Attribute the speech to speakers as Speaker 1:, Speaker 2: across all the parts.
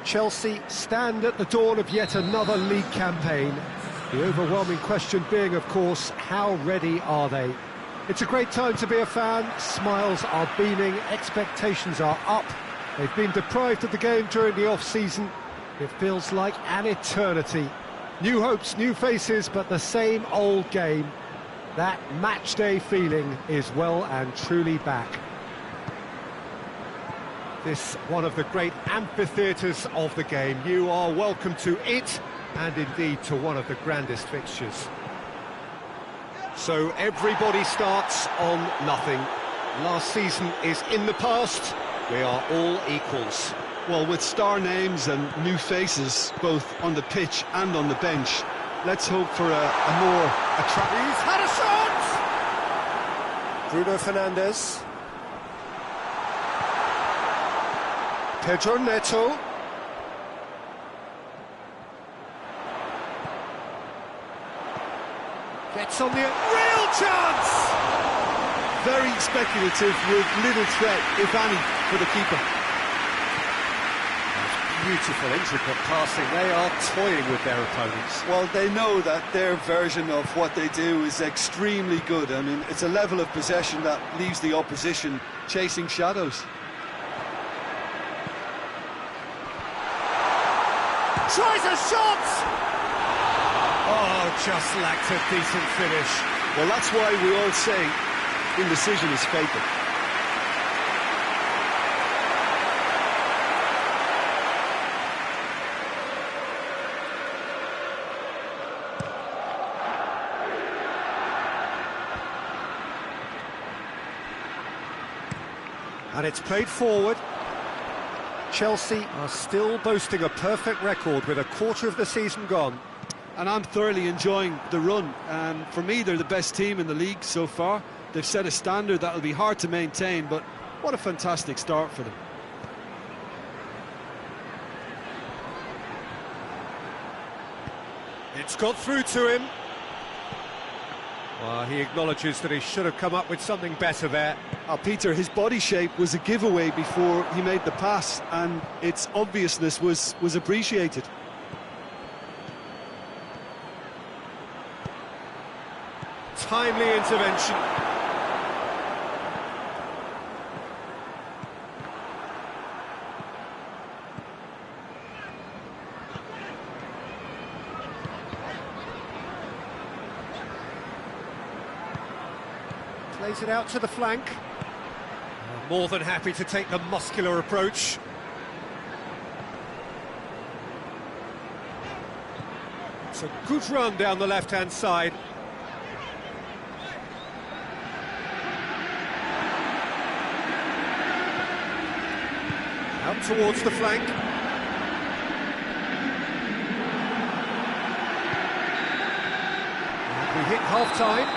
Speaker 1: Chelsea stand at the dawn of yet another league campaign. The overwhelming question being, of course, how ready are they? It's a great time to be a fan. Smiles are beaming, expectations are up. They've been deprived of the game during the off-season. It feels like an eternity. New hopes, new faces, but the same old game. That match-day feeling is well and truly back. This one of the great amphitheatres of the game. You are welcome to it, and indeed to one of the grandest fixtures. So everybody starts on nothing. Last season is in the past. We are all equals.
Speaker 2: Well, with star names and new faces, both on the pitch and on the bench, let's hope for a more attractive...
Speaker 1: He's had a shot! Bruno Fernandes. Pedro Neto. Gets on the... real chance!
Speaker 2: Very speculative with little threat, if any, for the keeper.
Speaker 1: Beautiful, intricate passing. They are toying with their opponents.
Speaker 2: Well, they know that their version of what they do is extremely good. I mean, it's a level of possession that leaves the opposition chasing shadows.
Speaker 1: Tries a shot! Oh, just lacked a decent finish.
Speaker 2: Well, that's why we all say indecision is fatal.
Speaker 1: And it's played forward. Chelsea are still boasting a perfect record with a quarter of the season gone.
Speaker 2: And I'm thoroughly enjoying the run. And for me, they're the best team in the league so far. They've set a standard that will be hard to maintain, but what a fantastic start for them.
Speaker 1: It's got through to him. Well, he acknowledges that he should have come up with something better there.
Speaker 2: Peter, his body shape was a giveaway before he made the pass, and its obviousness was appreciated.
Speaker 1: Timely intervention. Plays it out to the flank. More than happy to take the muscular approach. It's a good run down the left-hand side. Out towards the flank. And we hit half-time.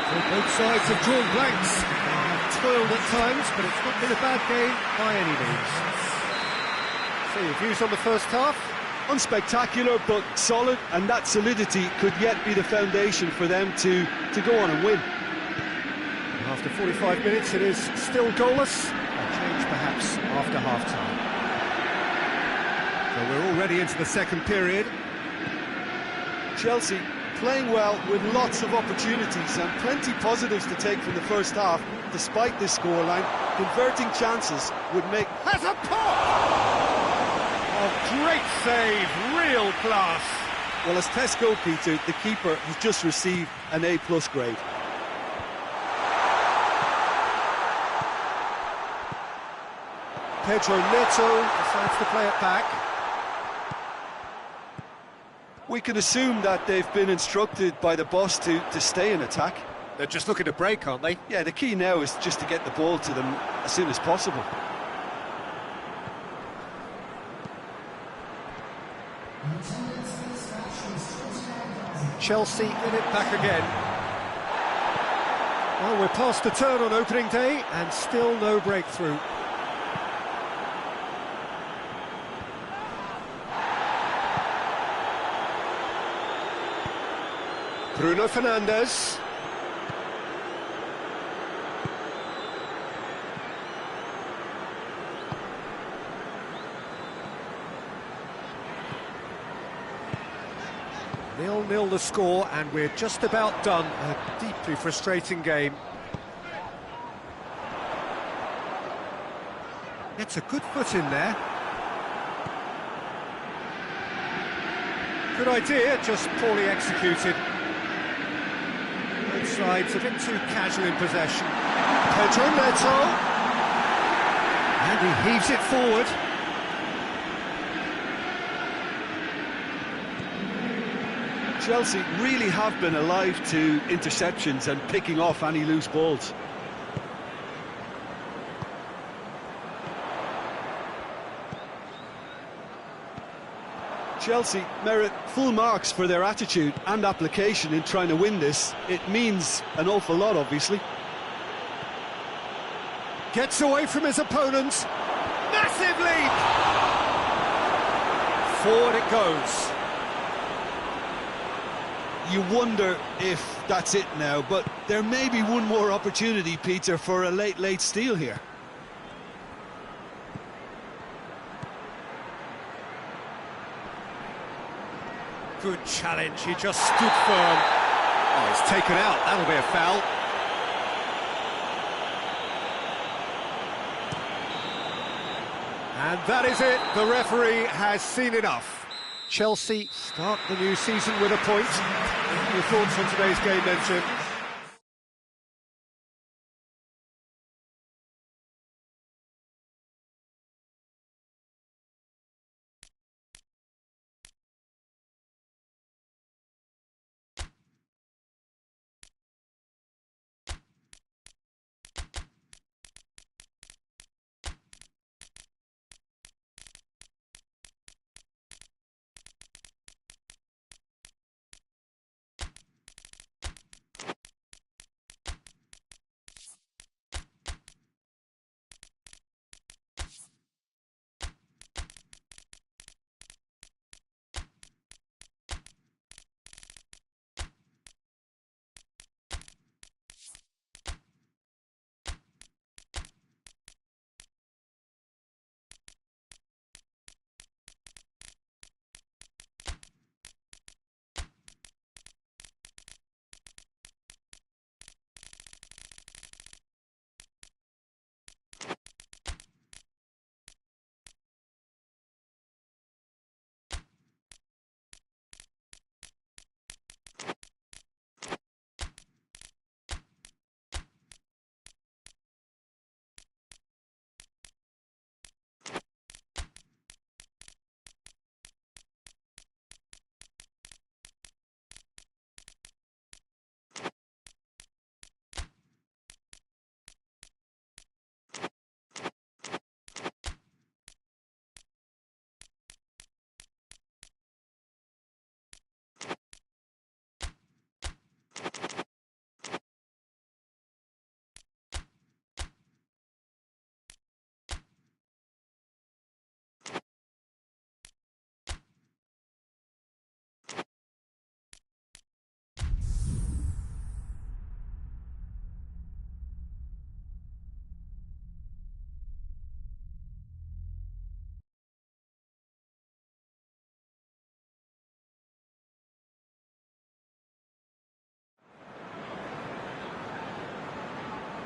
Speaker 1: So both sides have drawn blanks. They have toiled at times, but it's not been a bad game by any means. So your views on the first half?
Speaker 2: Unspectacular, but solid, and that solidity could yet be the foundation for them to go on and win.
Speaker 1: After 45 minutes, it is still goalless. A change perhaps after half-time. So we're already into the second period.
Speaker 2: Chelsea playing well with lots of opportunities and plenty positives to take from the first half, despite this scoreline. Converting chances would make...
Speaker 1: Has a pop! A great save, real class.
Speaker 2: Well, as tests go, Peter, the keeper has just received an A+ grade.
Speaker 1: Pedro Neto decides to play it back.
Speaker 2: We can assume that they've been instructed by the boss to stay in attack.
Speaker 1: They're just looking to break, aren't they?
Speaker 2: Yeah, the key now is just to get the ball to them as soon as possible.
Speaker 1: Chelsea get it back again. Well, we're past the turn on opening day and still no breakthrough. Bruno Fernandes. 0-0 the score, and we're just about done. A deeply frustrating game. Gets a good foot in there. Good idea, just poorly executed. Both sides a bit too casual in possession. Pedro Neto. And he heaves it forward.
Speaker 2: Chelsea really have been alive to interceptions and picking off any loose balls. Chelsea merit full marks for their attitude and application in trying to win this. It means an awful lot, obviously.
Speaker 1: Gets away from his opponents. Massive lead! Forward it goes.
Speaker 2: You wonder if that's it now, but there may be one more opportunity, Peter, for a late steal here.
Speaker 1: Good challenge, he just stood firm. Oh, he's taken out, that'll be a foul. And that is it, the referee has seen enough. Chelsea start the new season with a point. Your thoughts on today's game then, Jim?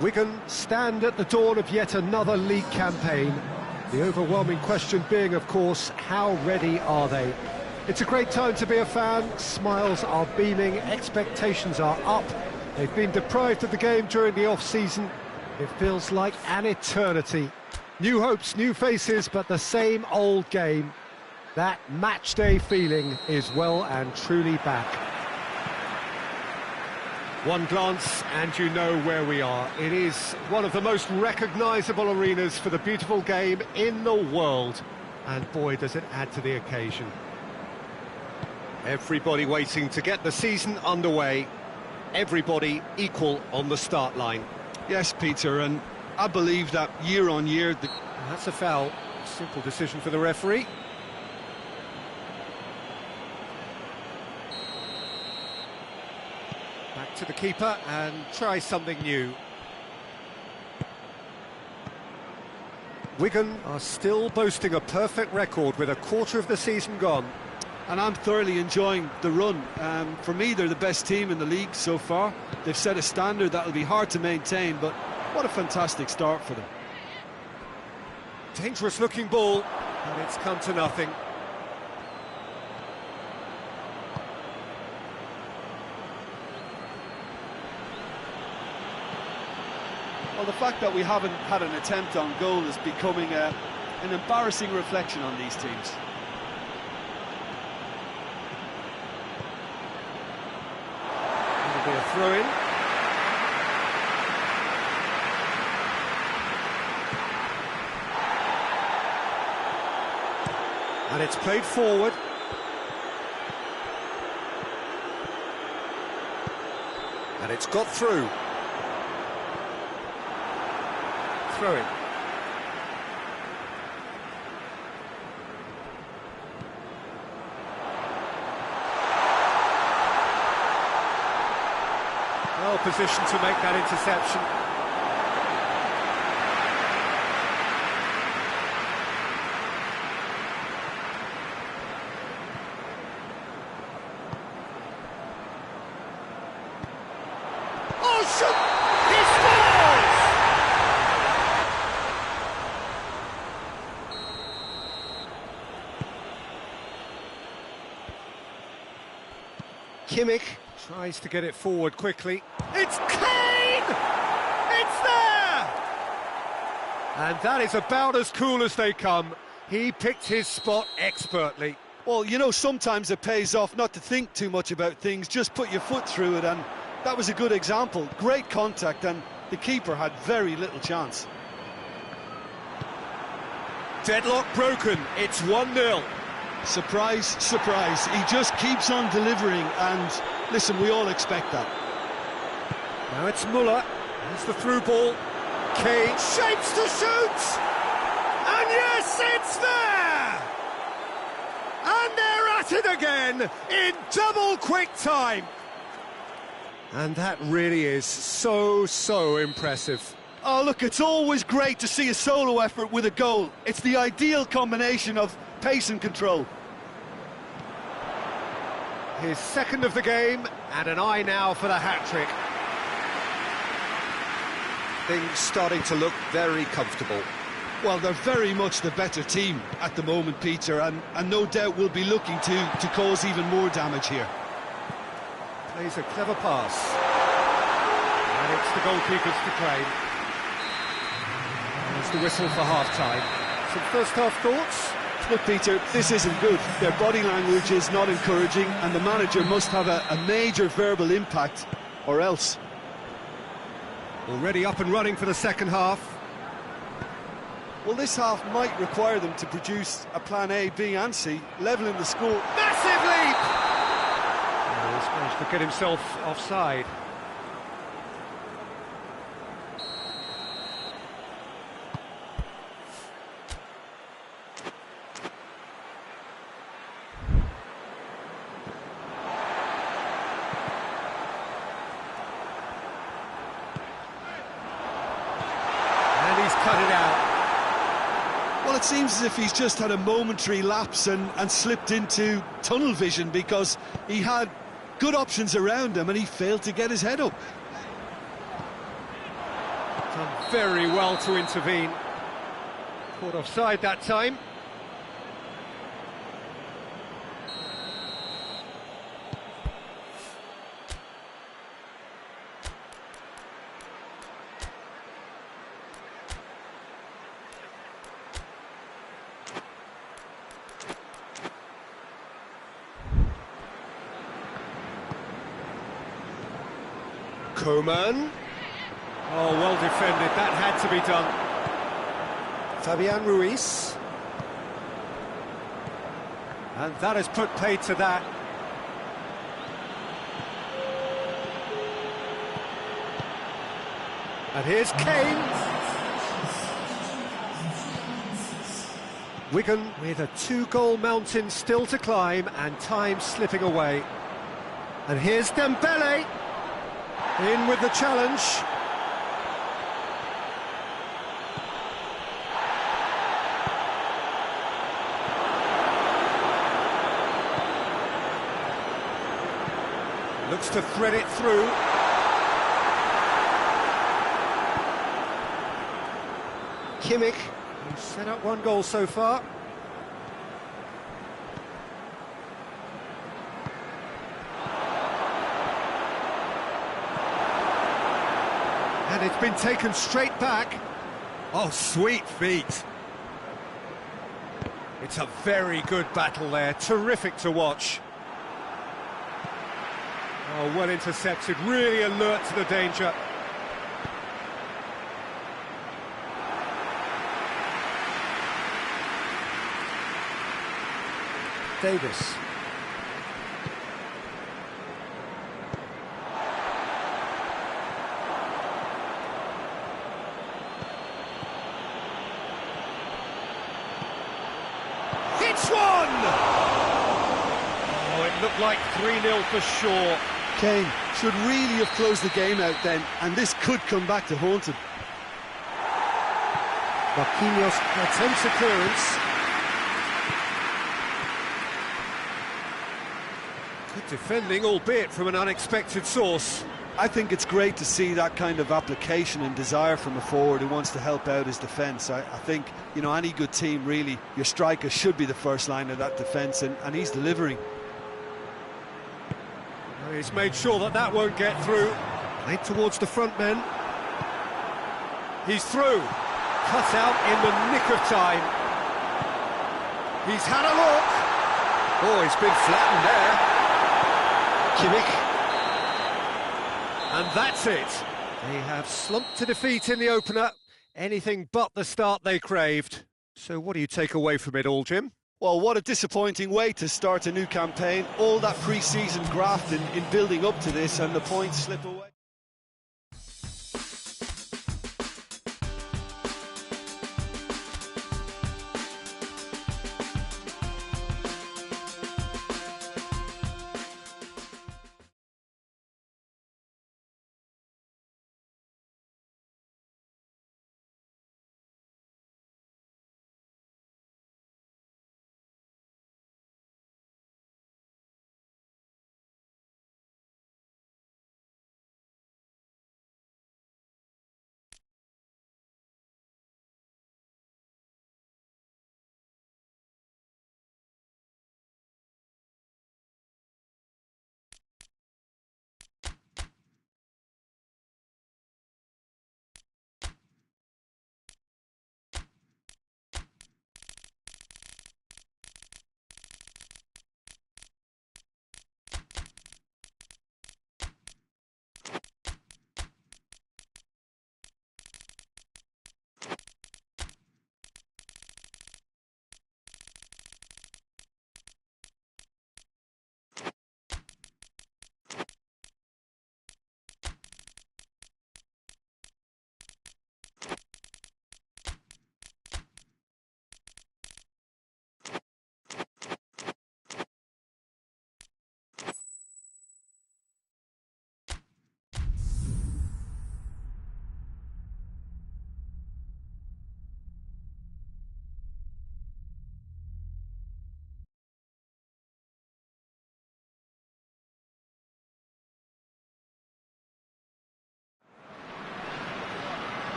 Speaker 1: Wigan stand at the dawn of yet another league campaign. The overwhelming question being, of course, how ready are they? It's a great time to be a fan. Smiles are beaming, expectations are up. They've been deprived of the game during the off-season. It feels like an eternity. New hopes, new faces, but the same old game. That match-day feeling is well and truly back. One glance and you know where we are. It is one of the most recognisable arenas for the beautiful game in the world. And boy, does it add to the occasion. Everybody waiting to get the season underway. Everybody equal on the start line.
Speaker 2: Yes, Peter, and I believe that year on year...
Speaker 1: That's a foul. Simple decision for the referee. Back to the keeper and try something new. Wigan are still boasting a perfect record with a quarter of the season gone.
Speaker 2: And I'm thoroughly enjoying the run. For me, they're the best team in the league so far. They've set a standard that'll be hard to maintain, but what a fantastic start for them.
Speaker 1: Dangerous looking ball, and it's come to nothing.
Speaker 2: Well, the fact that we haven't had an attempt on goal is becoming an embarrassing reflection on these teams.
Speaker 1: It'll be a throw-in. And it's played forward. And it's got through. Throw-in. Well positioned to make that interception. Oh, shoot! He scores! Kimmich tries to get it forward quickly. It's Kane! It's there! And that is about as cool as they come. He picked his spot expertly.
Speaker 2: Well, you know, sometimes it pays off not to think too much about things, just put your foot through it, and that was a good example. Great contact, and the keeper had very little chance.
Speaker 1: Deadlock broken, it's 1-0.
Speaker 2: Surprise, surprise, he just keeps on delivering, and listen, we all expect that.
Speaker 1: Now it's Muller, there's the through ball. Kane shapes to shoot! And yes, it's there! And they're at it again, in double quick time. And that really is so impressive.
Speaker 2: Oh, look, it's always great to see a solo effort with a goal. It's the ideal combination of pace and control.
Speaker 1: His second of the game, and an eye now for the hat-trick. Things starting to look very comfortable.
Speaker 2: Well, they're very much the better team at the moment, Peter, and no doubt will be looking to cause even more damage here.
Speaker 1: Plays a clever pass. And it's the goalkeepers to claim. There's the whistle for half-time. Some first-half thoughts?
Speaker 2: Look, Peter, this isn't good. Their body language is not encouraging, and the manager must have a major verbal impact, or else.
Speaker 1: Already up and running for the second half.
Speaker 2: Well, this half might require them to produce a plan A, B and C, levelling the score.
Speaker 1: Massive leap! Oh, he's managed to get himself offside. And he's cut it out.
Speaker 2: Well, it seems as if he's just had a momentary lapse and slipped into tunnel vision, because he had good options around him and he failed to get his head up.
Speaker 1: Done very well to intervene. Caught offside that time. Kemem. Oh, well defended, that had to be done. Fabian Ruiz. And that has put paid to that. And here's Kane. Wigan with a 2-goal mountain still to climb, and time slipping away. And here's Dembele. In with the challenge. looks to thread it through. Kimmich, who's set up one goal so far. And it's been taken straight back. Oh, sweet feet. It's a very good battle there, terrific to watch. Oh, well intercepted, really alert to the danger. Davis. It's one! Oh, it looked like 3-0 for sure.
Speaker 2: Kane should really have closed the game out then, and this could come back to haunt him.
Speaker 1: Marquinhos attempts a clearance. Good defending, albeit from an unexpected source.
Speaker 2: I think it's great to see that kind of application and desire from a forward who wants to help out his defence. I think, you know, any good team, really, your striker should be the first line of that defence, and he's delivering.
Speaker 1: He's made sure that that won't get through. Played towards the front men. He's through. Cut out in the nick of time. He's had a look. Oh, he's been flattened there. Kimmich. And that's it. They have slumped to defeat in the opener. Anything but the start they craved. So what do you take away from it all, Jim?
Speaker 2: Well, what a disappointing way to start a new campaign. All that pre-season graft in building up to this, and the points slip away.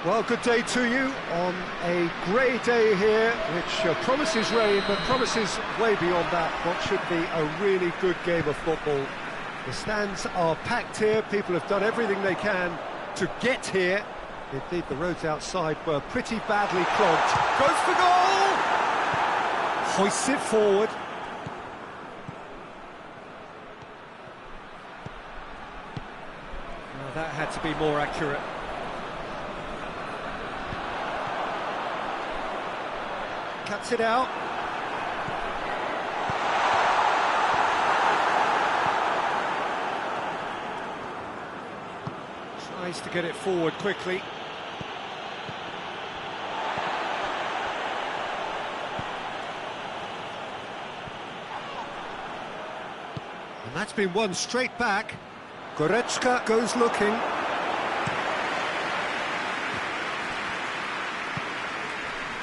Speaker 1: Well, good day to you on a grey day here, which promises rain, but promises way beyond that what should be a really good game of football. The stands are packed here, people have done everything they can to get here. Indeed, the roads outside were pretty badly clogged. Goes for goal! Hoists it forward. Now that had to be more accurate. Cuts it out. Tries to get it forward quickly. And that's been won straight back. Goretzka goes looking.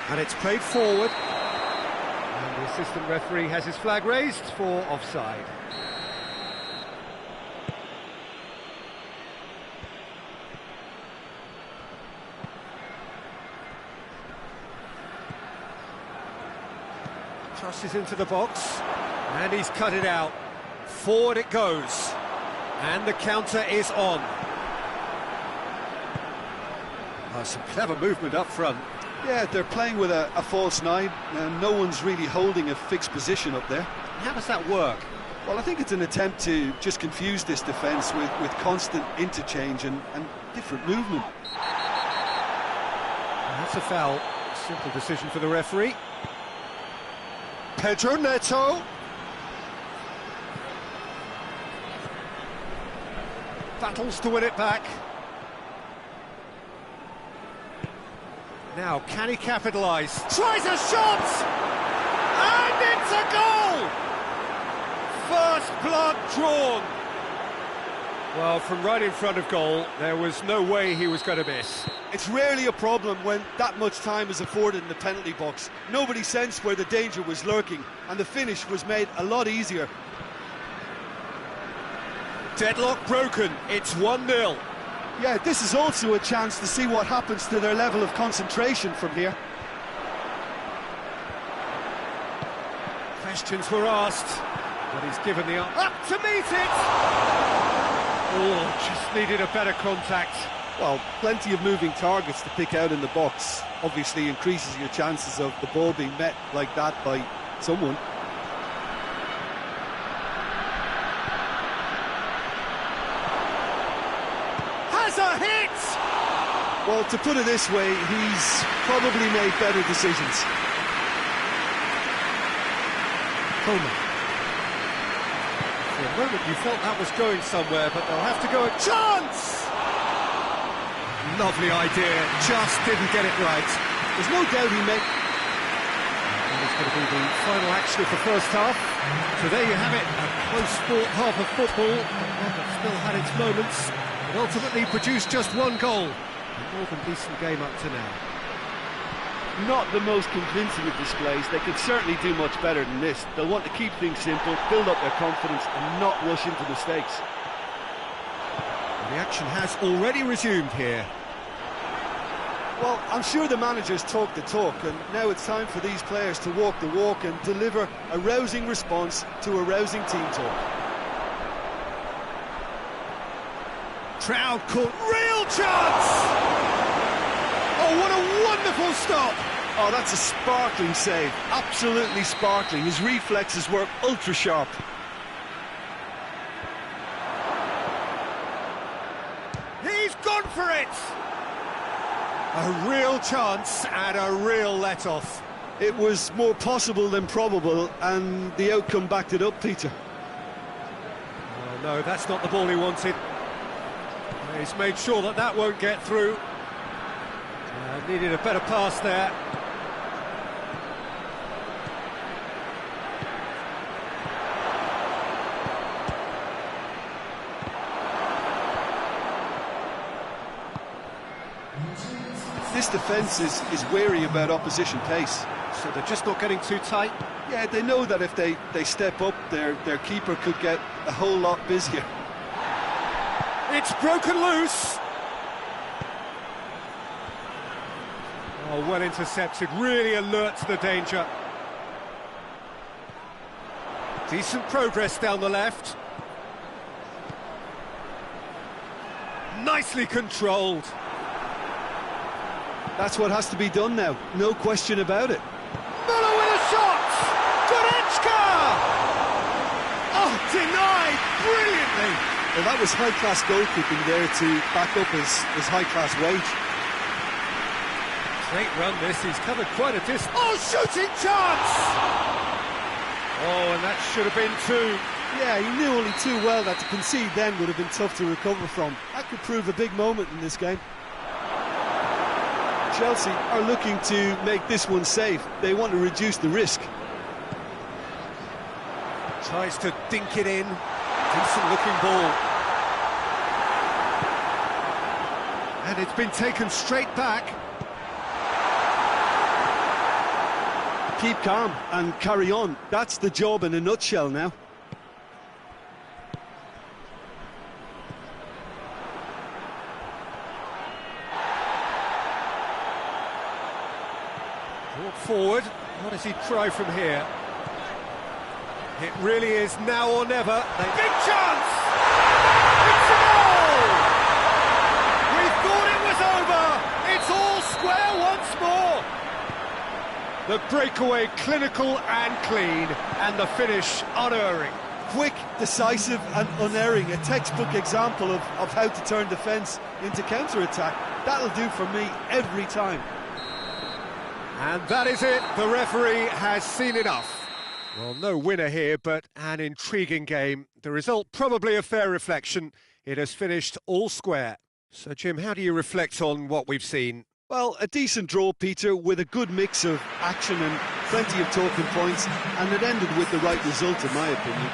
Speaker 1: And it's played forward. And the assistant referee has his flag raised for offside. Crosses into the box, and he's cut it out. Forward it goes, and the counter is on. Oh, some clever movement up front.
Speaker 2: Yeah, they're playing with a false nine, and no one's really holding a fixed position up there.
Speaker 1: How does that work?
Speaker 2: Well, I think it's an attempt to just confuse this defence with constant interchange and different movement.
Speaker 1: That's a foul. Simple decision for the referee. Pedro Neto. Battles to win it back. Now, can he capitalise? Tries a shot! And it's a goal! First blood drawn. Well, from right in front of goal, there was no way he was going to miss.
Speaker 2: It's rarely a problem when that much time is afforded in the penalty box. Nobody sensed where the danger was lurking, and the finish was made a lot easier.
Speaker 1: Deadlock broken, it's 1-0.
Speaker 2: Yeah, this is also a chance to see what happens to their level of concentration from here.
Speaker 1: Questions were asked, but he's given the up to meet it! Oh, just needed a better contact.
Speaker 2: Well, plenty of moving targets to pick out in the box. Obviously increases your chances of the ball being met like that by someone.
Speaker 1: Has a hit!
Speaker 2: Well, to put it this way, he's probably made better decisions.
Speaker 1: Kemem. For a moment you felt that was going somewhere, but they'll have to go a chance! Lovely idea, just didn't get it right.
Speaker 2: There's no doubt he made...
Speaker 1: And it's going to be the final action of the first half. So there you have it, a close fought half of football, but one that still had its moments. It ultimately produced just one goal. A more than decent game up to now.
Speaker 2: Not the most convincing of displays. They could certainly do much better than this. They'll want to keep things simple, build up their confidence and not rush into mistakes.
Speaker 1: The action has already resumed here.
Speaker 2: Well, I'm sure the managers talk the talk, and now it's time for these players to walk the walk and deliver a rousing response to a rousing team talk.
Speaker 1: Crowd caught, real chance! Oh, what a wonderful stop!
Speaker 2: Oh, that's a sparkling save, absolutely sparkling. His reflexes were ultra sharp.
Speaker 1: He's gone for it! A real chance and a real let-off.
Speaker 2: It was more possible than probable, and the outcome backed it up, Peter.
Speaker 1: Oh, no, that's not the ball he wanted. He's made sure that that won't get through. Needed a better pass there.
Speaker 2: This defence is wary about opposition pace.
Speaker 1: So they're just not getting too tight?
Speaker 2: Yeah, they know that if they step up, their keeper could get a whole lot busier.
Speaker 1: It's broken loose! Oh, well intercepted, really alert to the danger. Decent progress down the left. Nicely controlled.
Speaker 2: That's what has to be done now, no question about it.
Speaker 1: Muller with a shot! Goretzka! Oh, denied brilliantly!
Speaker 2: Well, that was high-class goalkeeping there to back up his high-class wage.
Speaker 1: Great run this, he's covered quite a distance. Oh, shooting chance! Oh, and that should have been two.
Speaker 2: Yeah, he knew only too well that to concede then would have been tough to recover from. That could prove a big moment in this game. Chelsea are looking to make this one safe. They want to reduce the risk.
Speaker 1: Tries to dink it in. Decent looking ball. And it's been taken straight back.
Speaker 2: Keep calm and carry on. That's the job in a nutshell now.
Speaker 1: Brought forward. What does he try from here? It really is now or never. Big chance! It's a goal! We thought it was over! It's all square once more! The breakaway clinical and clean, and the finish unerring.
Speaker 2: Quick, decisive and unerring, a textbook example of how to turn defence into counter-attack. That'll do for me every time.
Speaker 1: And that is it, the referee has seen enough. Well, no winner here, but an intriguing game. The result probably a fair reflection. It has finished all square. So, Jim, how do you reflect on what we've seen?
Speaker 2: Well, a decent draw, Peter, with a good mix of action and plenty of talking points, and it ended with the right result, in my opinion.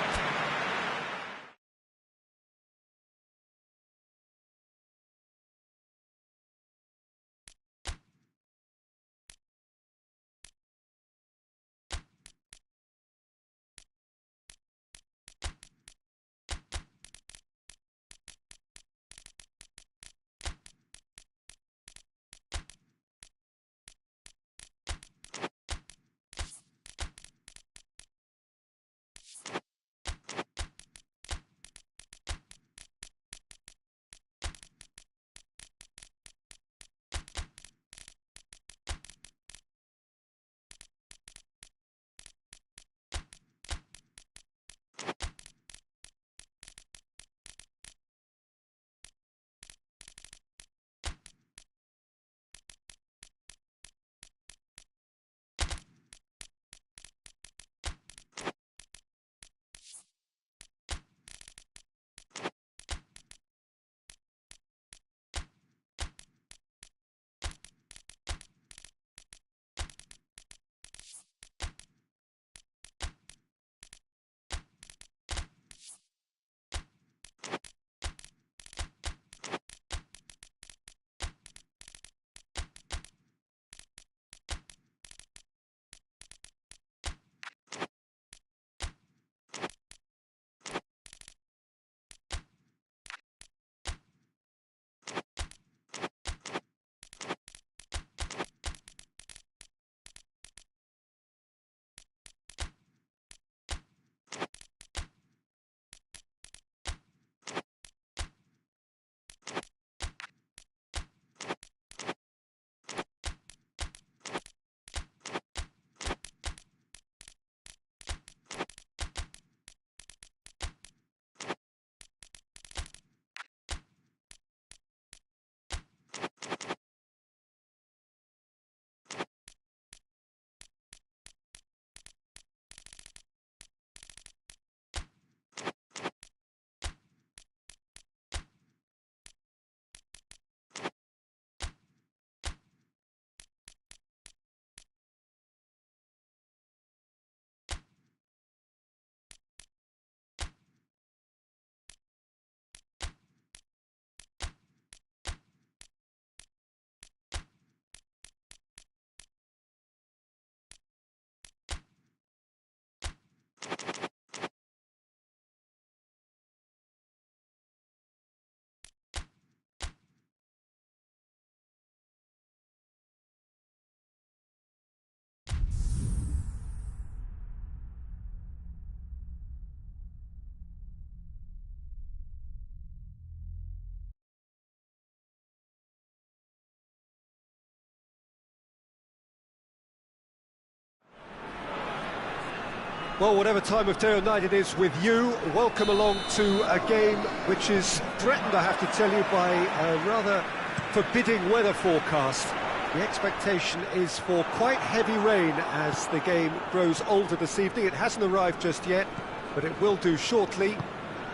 Speaker 1: Well, whatever time of day or night it is with you, welcome along to a game which is threatened, I have to tell you, by a rather forbidding weather forecast. The expectation is for quite heavy rain as the game grows older this evening. It hasn't arrived just yet, but it will do shortly.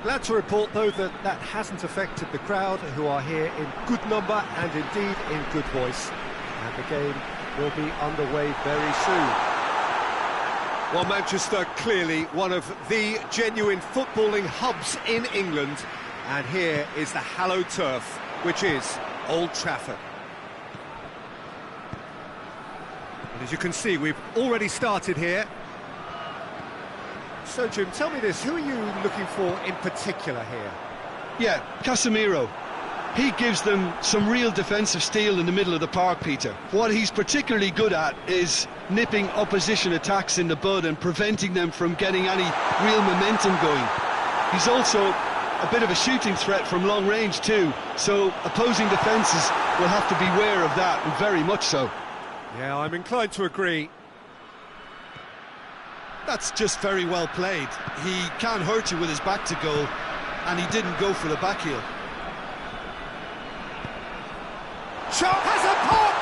Speaker 1: Glad to report, though, that that hasn't affected the crowd, who are here in good number and indeed in good voice. And the game will be underway very soon. Well, Manchester, clearly one of the genuine footballing hubs in England. And here is the hallowed turf, which is Old Trafford. And as you can see, we've already started here. So, Jim, tell me this, who are you looking for in particular here?
Speaker 2: Yeah, Casemiro. He gives them some real defensive steel in the middle of the park, Peter. What he's particularly good at is nipping opposition attacks in the bud and preventing them from getting any real momentum going. He's also a bit of a shooting threat from long range too, so opposing defences will have to beware of that, and very much so.
Speaker 1: Yeah, I'm inclined to agree.
Speaker 2: That's just very well played. He can't hurt you with his back to goal, and he didn't go for the back heel.
Speaker 1: Shot has a pop!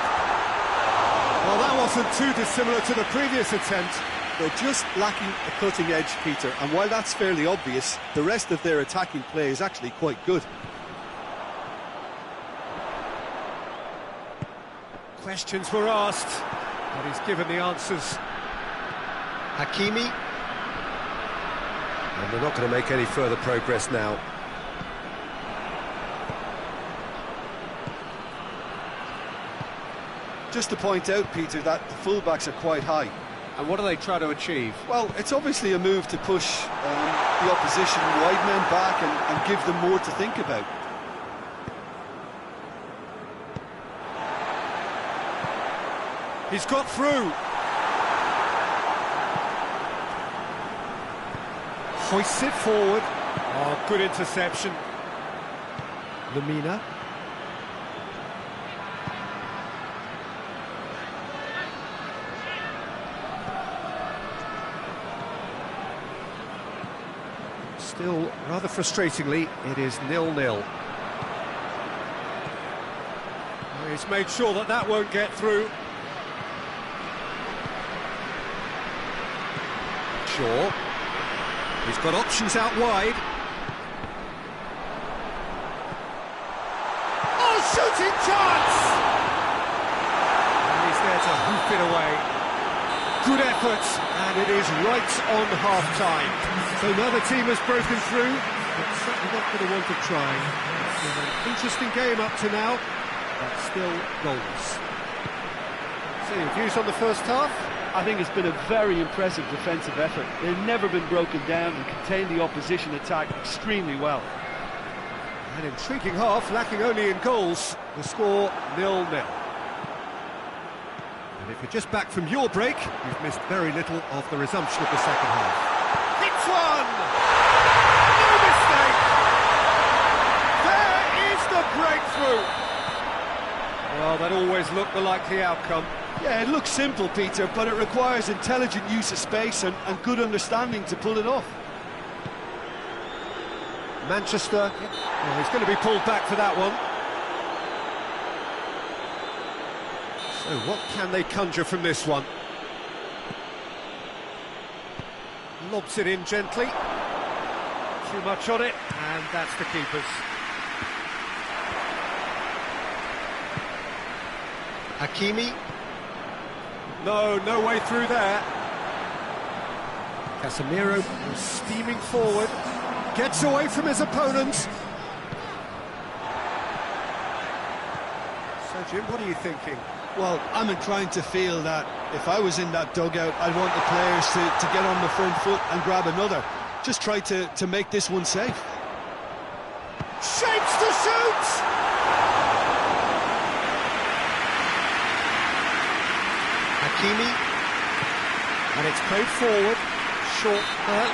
Speaker 1: Well, that wasn't too dissimilar to the previous attempt.
Speaker 3: They're just lacking a cutting edge, Peter, and while that's fairly obvious, the rest of their attacking play is actually quite good.
Speaker 1: Questions were asked, but he's given the answers. Hakimi. And they're not going to make any further progress now.
Speaker 3: Just to point out, Peter, that the fullbacks are quite high.
Speaker 1: And what do they try to achieve?
Speaker 3: Well, it's obviously a move to push the opposition wide men back and give them more to think about.
Speaker 1: He's got through. Hoists it forward. Oh, good interception. Lamina. Still, rather frustratingly, it is 0-0. He's made sure that that won't get through. Shaw. He's got options out wide. Oh, shooting chance! And he's there to hoof it away. Good effort, and it is right on half-time. So another team has broken through, but certainly not going to want to try. It's been an interesting game up to now, but still goals. So your views on the first half?
Speaker 4: I think it's been a very impressive defensive effort. They've never been broken down and contained the opposition attack extremely well.
Speaker 1: An intriguing half, lacking only in goals. The score 0-0. And if you're just back from your break, you've missed very little of the resumption of the second half. Hits one! No mistake! There is the breakthrough! Well, that always looked the likely outcome.
Speaker 2: Yeah, it looks simple, Peter, but it requires intelligent use of space and good understanding to pull it off.
Speaker 1: Manchester, well, he's going to be pulled back for that one. So what can they conjure from this one? Lobs it in gently. Too much on it, and that's the keeper's. Hakimi. No way through there. Casemiro is steaming forward. Gets away from his opponent. So, Jim, what are you thinking?
Speaker 2: Well, I'm inclined to feel that if I was in that dugout, I'd want the players to get on the front foot and grab another. Just try to make this one safe.
Speaker 1: Shapes to shoot! Hakimi, and it's played forward. Short,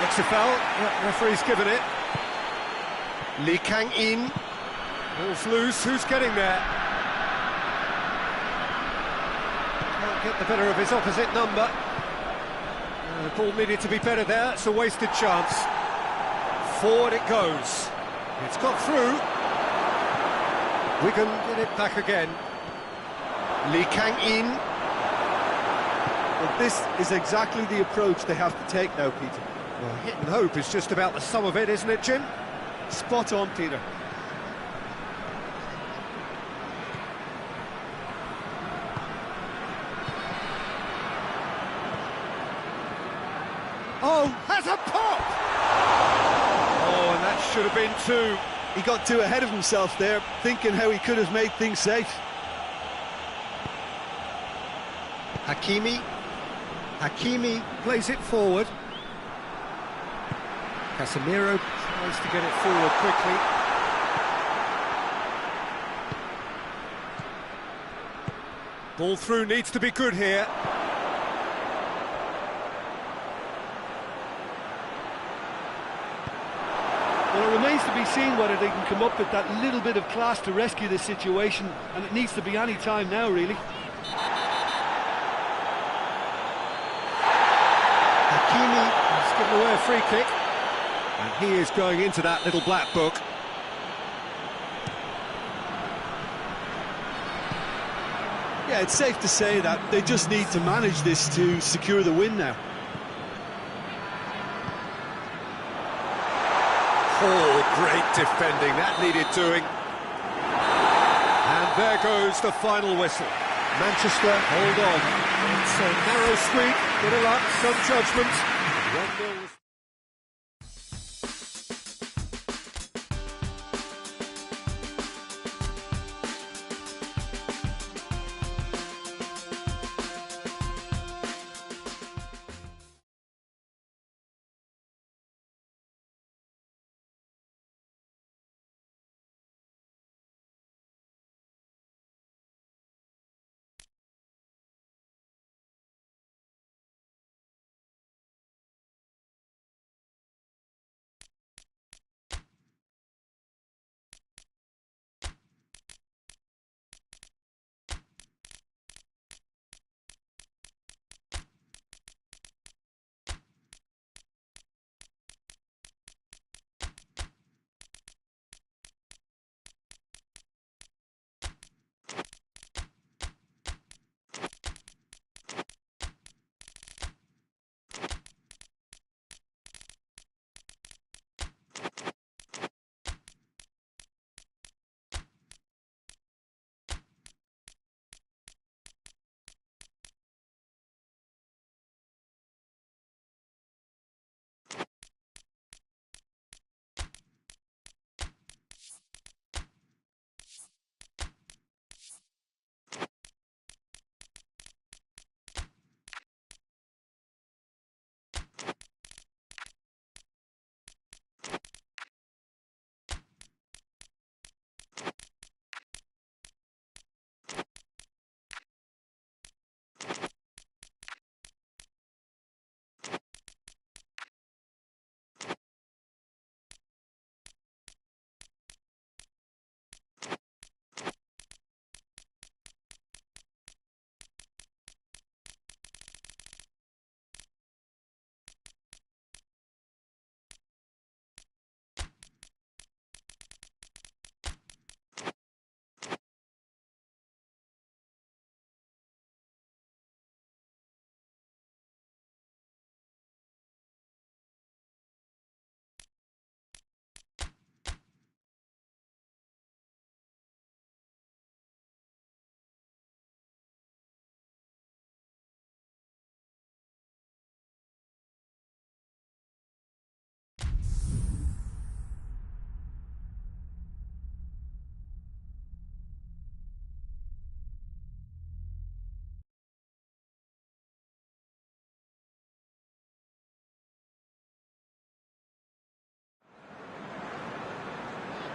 Speaker 1: looks a foul. Referee's given it. Lee Kang-in. Ball's loose. Who's getting there? Can't get the better of his opposite number. The ball needed to be better there. It's a wasted chance. Forward it goes. It's got through. Wigan get it back again. Lee Kang-in.
Speaker 3: Well, this is exactly the approach they have to take now, Peter.
Speaker 1: Well, hit and hope is just about the sum of it, isn't it, Jim?
Speaker 3: Spot on, Peter.
Speaker 1: Oh, has a pop! Oh, and that should have been two.
Speaker 2: He got too ahead of himself there, thinking how he could have made things safe.
Speaker 1: Hakimi plays it forward. Casemiro tries to get it forward quickly. Ball through needs to be good here.
Speaker 4: Well, it remains to be seen whether they can come up with that little bit of class to rescue this situation, and it needs to be any time now, really.
Speaker 1: Hakimi has given away a free kick, and he is going into that little black book.
Speaker 2: Yeah, it's safe to say that they just need to manage this to secure the win now.
Speaker 1: Oh, great defending, that needed doing. And there goes the final whistle. Manchester, hold on. It's a narrow squeak, bit of luck, some judgment. 1-0.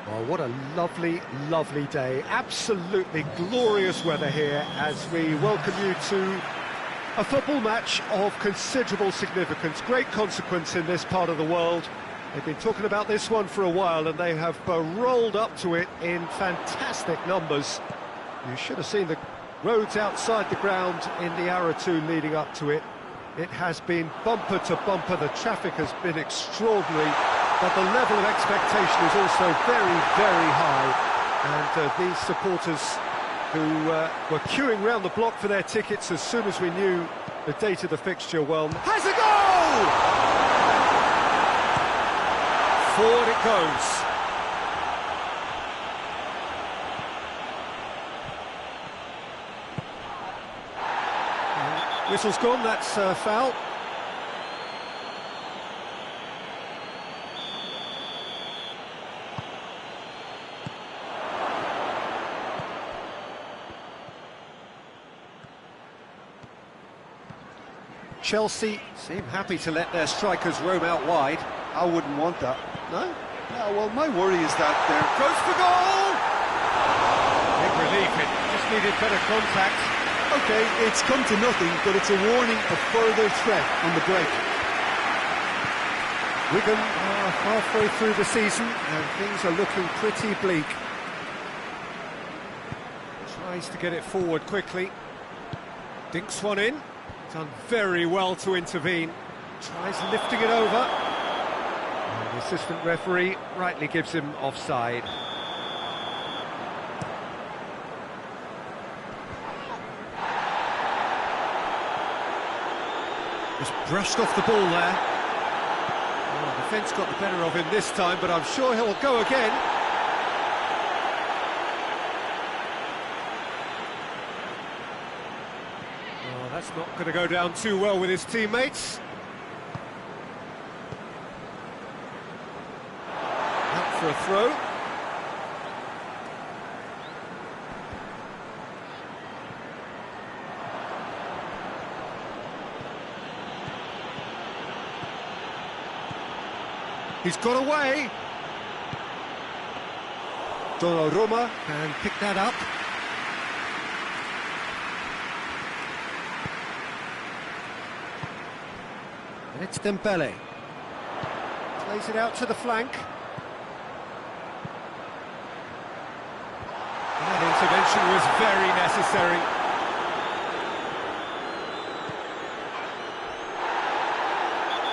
Speaker 1: Well, what a lovely, lovely day. Absolutely glorious weather here as we welcome you to a football match of considerable significance, great consequence in this part of the world. They've been talking about this one for a while and they have rolled up to it in fantastic numbers. You should have seen the roads outside the ground in the hour or two leading up to it. It has been bumper to bumper, the traffic has been extraordinary. But the level of expectation is also very, very high. And these supporters who were queuing round the block for their tickets as soon as we knew the date of the fixture, well, has a goal! Forward it goes. Whistle's gone, that's foul. Chelsea seem happy to let their strikers roam out wide.
Speaker 3: I wouldn't want that.
Speaker 1: No?
Speaker 3: Yeah, well, my worry is that they're... Goes for goal!
Speaker 1: Big relief, it just needed better contact.
Speaker 3: A OK, it's come to nothing, but it's a warning of further threat on the break.
Speaker 1: Wigan are halfway through the season and things are looking pretty bleak. Tries to get it forward quickly. Dinks one in. Done very well to intervene. Tries lifting it over. And the assistant referee rightly gives him offside. Just brushed off the ball there. Oh, the defence got the better of him this time, but I'm sure he'll go again. Oh, that's not going to go down too well with his teammates. Out for a throw. He's got away. Donnarumma can pick that up. And it's Dembele. Plays it out to the flank. And that intervention was very necessary.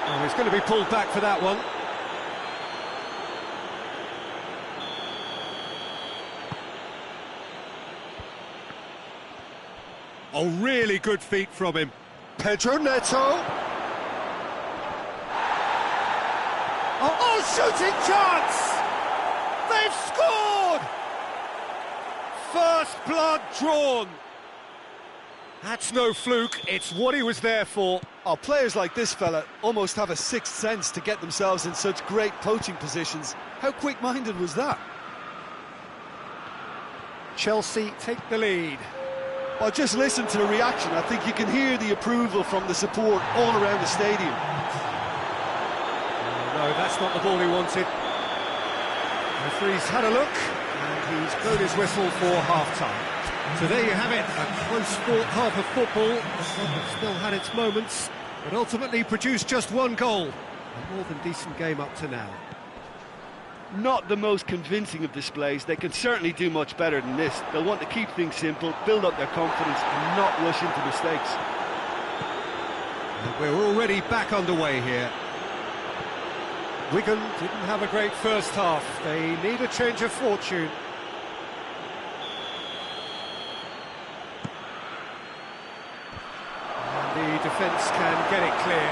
Speaker 1: Oh, he's going to be pulled back for that one. Oh, really good feet from him.
Speaker 3: Pedro Neto.
Speaker 1: Oh, shooting chance! They've scored! First blood drawn. That's no fluke, it's what he was there for.
Speaker 3: Oh, players like this fella almost have a sixth sense to get themselves in such great poaching positions. How quick-minded was that?
Speaker 1: Chelsea take the lead.
Speaker 3: Well, just listen to the reaction. I think you can hear the approval from the support all around the stadium.
Speaker 1: No, that's not the ball he wanted. The referee's had a look, and he's blown his whistle for half-time. So there you have it, a close-fought half of football. It's still had its moments, but ultimately produced just one goal. A more than decent game up to now.
Speaker 2: Not the most convincing of displays. They can certainly do much better than this. They'll want to keep things simple, build up their confidence and not rush into mistakes.
Speaker 1: And we're already back underway here. Wigan didn't have a great first half. They need a change of fortune. And the defence can get it clear.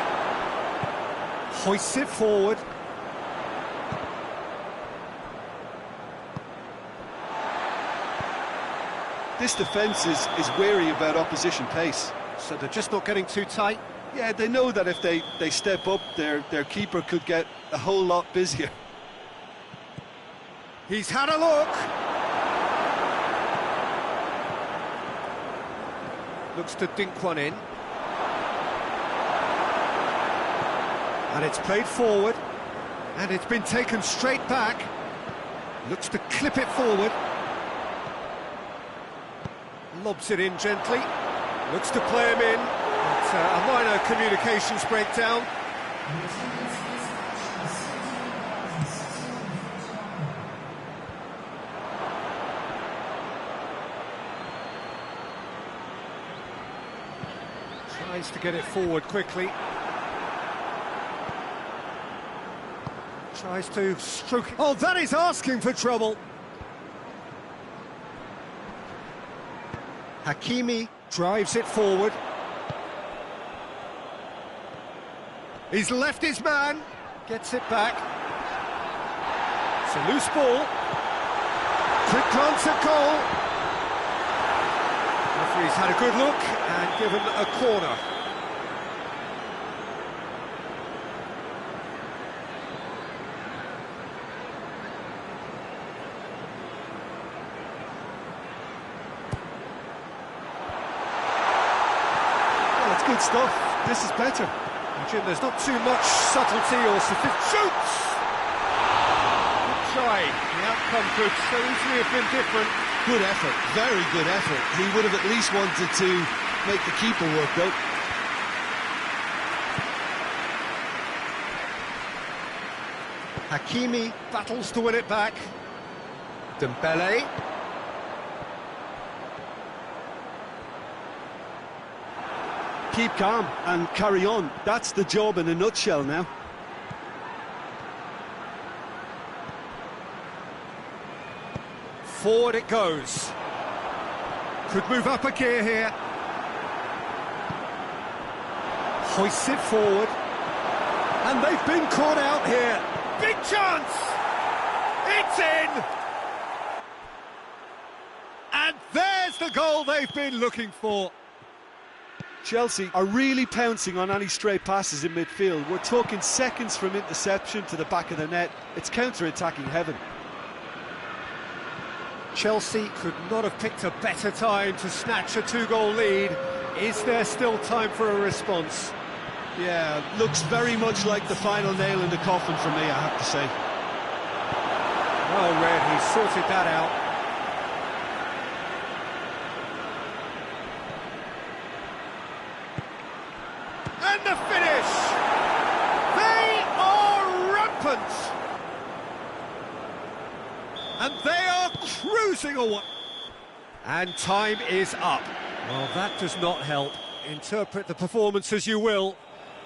Speaker 1: Hoists it forward.
Speaker 3: This defence is wary about opposition pace.
Speaker 1: So they're just not getting too tight.
Speaker 3: Yeah, they know that if they step up, their keeper could get a whole lot busier.
Speaker 1: He's had a look. Looks to dink one in. And it's played forward. And it's been taken straight back. Looks to clip it forward. Lobs it in gently. Looks to play him in. But a minor communications breakdown. Tries to get it forward quickly. Tries to stroke it. Oh, that is asking for trouble. Hakimi drives it forward. He's left his man. Gets it back. It's a loose ball. Quick glance at goal. Referee's had a good look and given a corner.
Speaker 3: Good stuff. This is better.
Speaker 1: Jim, there's not too much subtlety or sophistication. Shoots! Good try. The outcome could so easily have been different.
Speaker 3: Good effort. Very good effort. He would have at least wanted to
Speaker 2: make the keeper work though.
Speaker 1: Hakimi battles to win it back. Dembele.
Speaker 3: Keep calm and carry on. That's the job in a nutshell now.
Speaker 1: Forward it goes. Could move up a gear here. Hoists it forward. And they've been caught out here. Big chance! It's in! And there's the goal they've been looking for.
Speaker 3: Chelsea are really pouncing on any stray passes in midfield. We're talking seconds from interception to the back of the net. It's counter-attacking heaven.
Speaker 1: Chelsea could not have picked a better time to snatch a two-goal lead. Is there still time for a response?
Speaker 2: Yeah, looks very much like the final nail in the coffin for me, I have to say.
Speaker 1: Well read, he sorted that out. And the finish! They are rampant! And they are cruising away. And time is up. Well, that does not help. Interpret the performance as you will,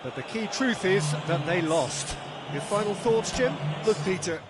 Speaker 1: but the key truth is that they lost. Your final thoughts, Jim?
Speaker 3: Look, Peter...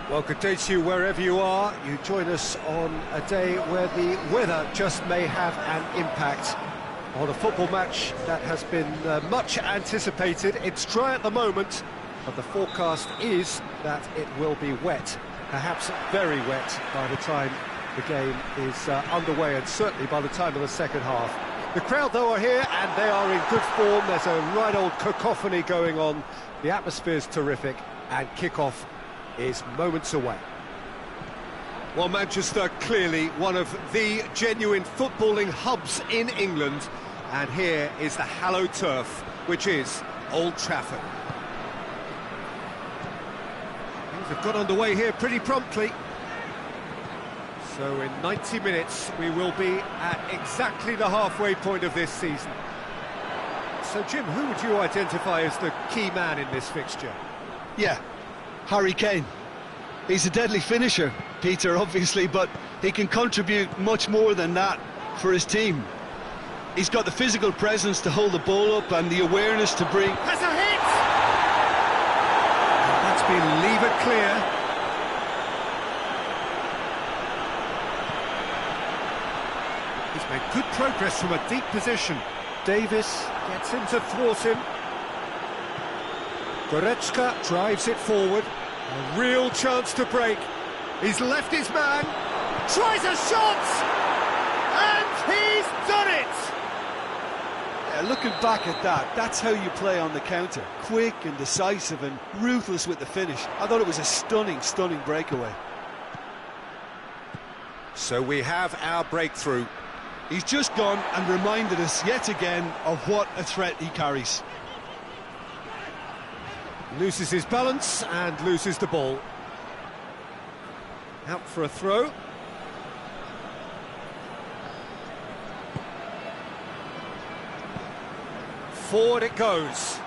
Speaker 1: Well, good day to you wherever you are. You join us on a day where the weather just may have an impact on a football match that has been much anticipated. It's dry at the moment, but the forecast is that it will be wet, perhaps very wet by the time the game is underway, and certainly by the time of the second half. The crowd, though, are here, and they are in good form. There's a right old cacophony going on. The atmosphere's terrific, and kick-off is moments away. Well, Manchester, clearly one of the genuine footballing hubs in England, and here is the hallowed turf, which is Old Trafford. Things have got underway here pretty promptly. So in 90 minutes we will be at exactly the halfway point of this season. So Jim, who would you identify as the key man in this fixture?
Speaker 2: Yeah, Harry Kane. He's a deadly finisher, Peter, obviously, but he can contribute much more than that for his team. He's got the physical presence to hold the ball up and the awareness to bring...
Speaker 1: Has a hit! That's been levered clear. He's made good progress from a deep position. Davis gets him to thwart him. Goretzka drives it forward. A real chance to break. He's left his man. Tries a shot! And he's done it!
Speaker 3: Yeah, looking back at that, that's how you play on the counter. Quick and decisive and ruthless with the finish. I thought it was a stunning, stunning breakaway.
Speaker 1: So we have our breakthrough.
Speaker 2: He's just gone and reminded us yet again of what a threat he carries.
Speaker 1: Loses his balance and loses the ball. Out for a throw. Forward it goes.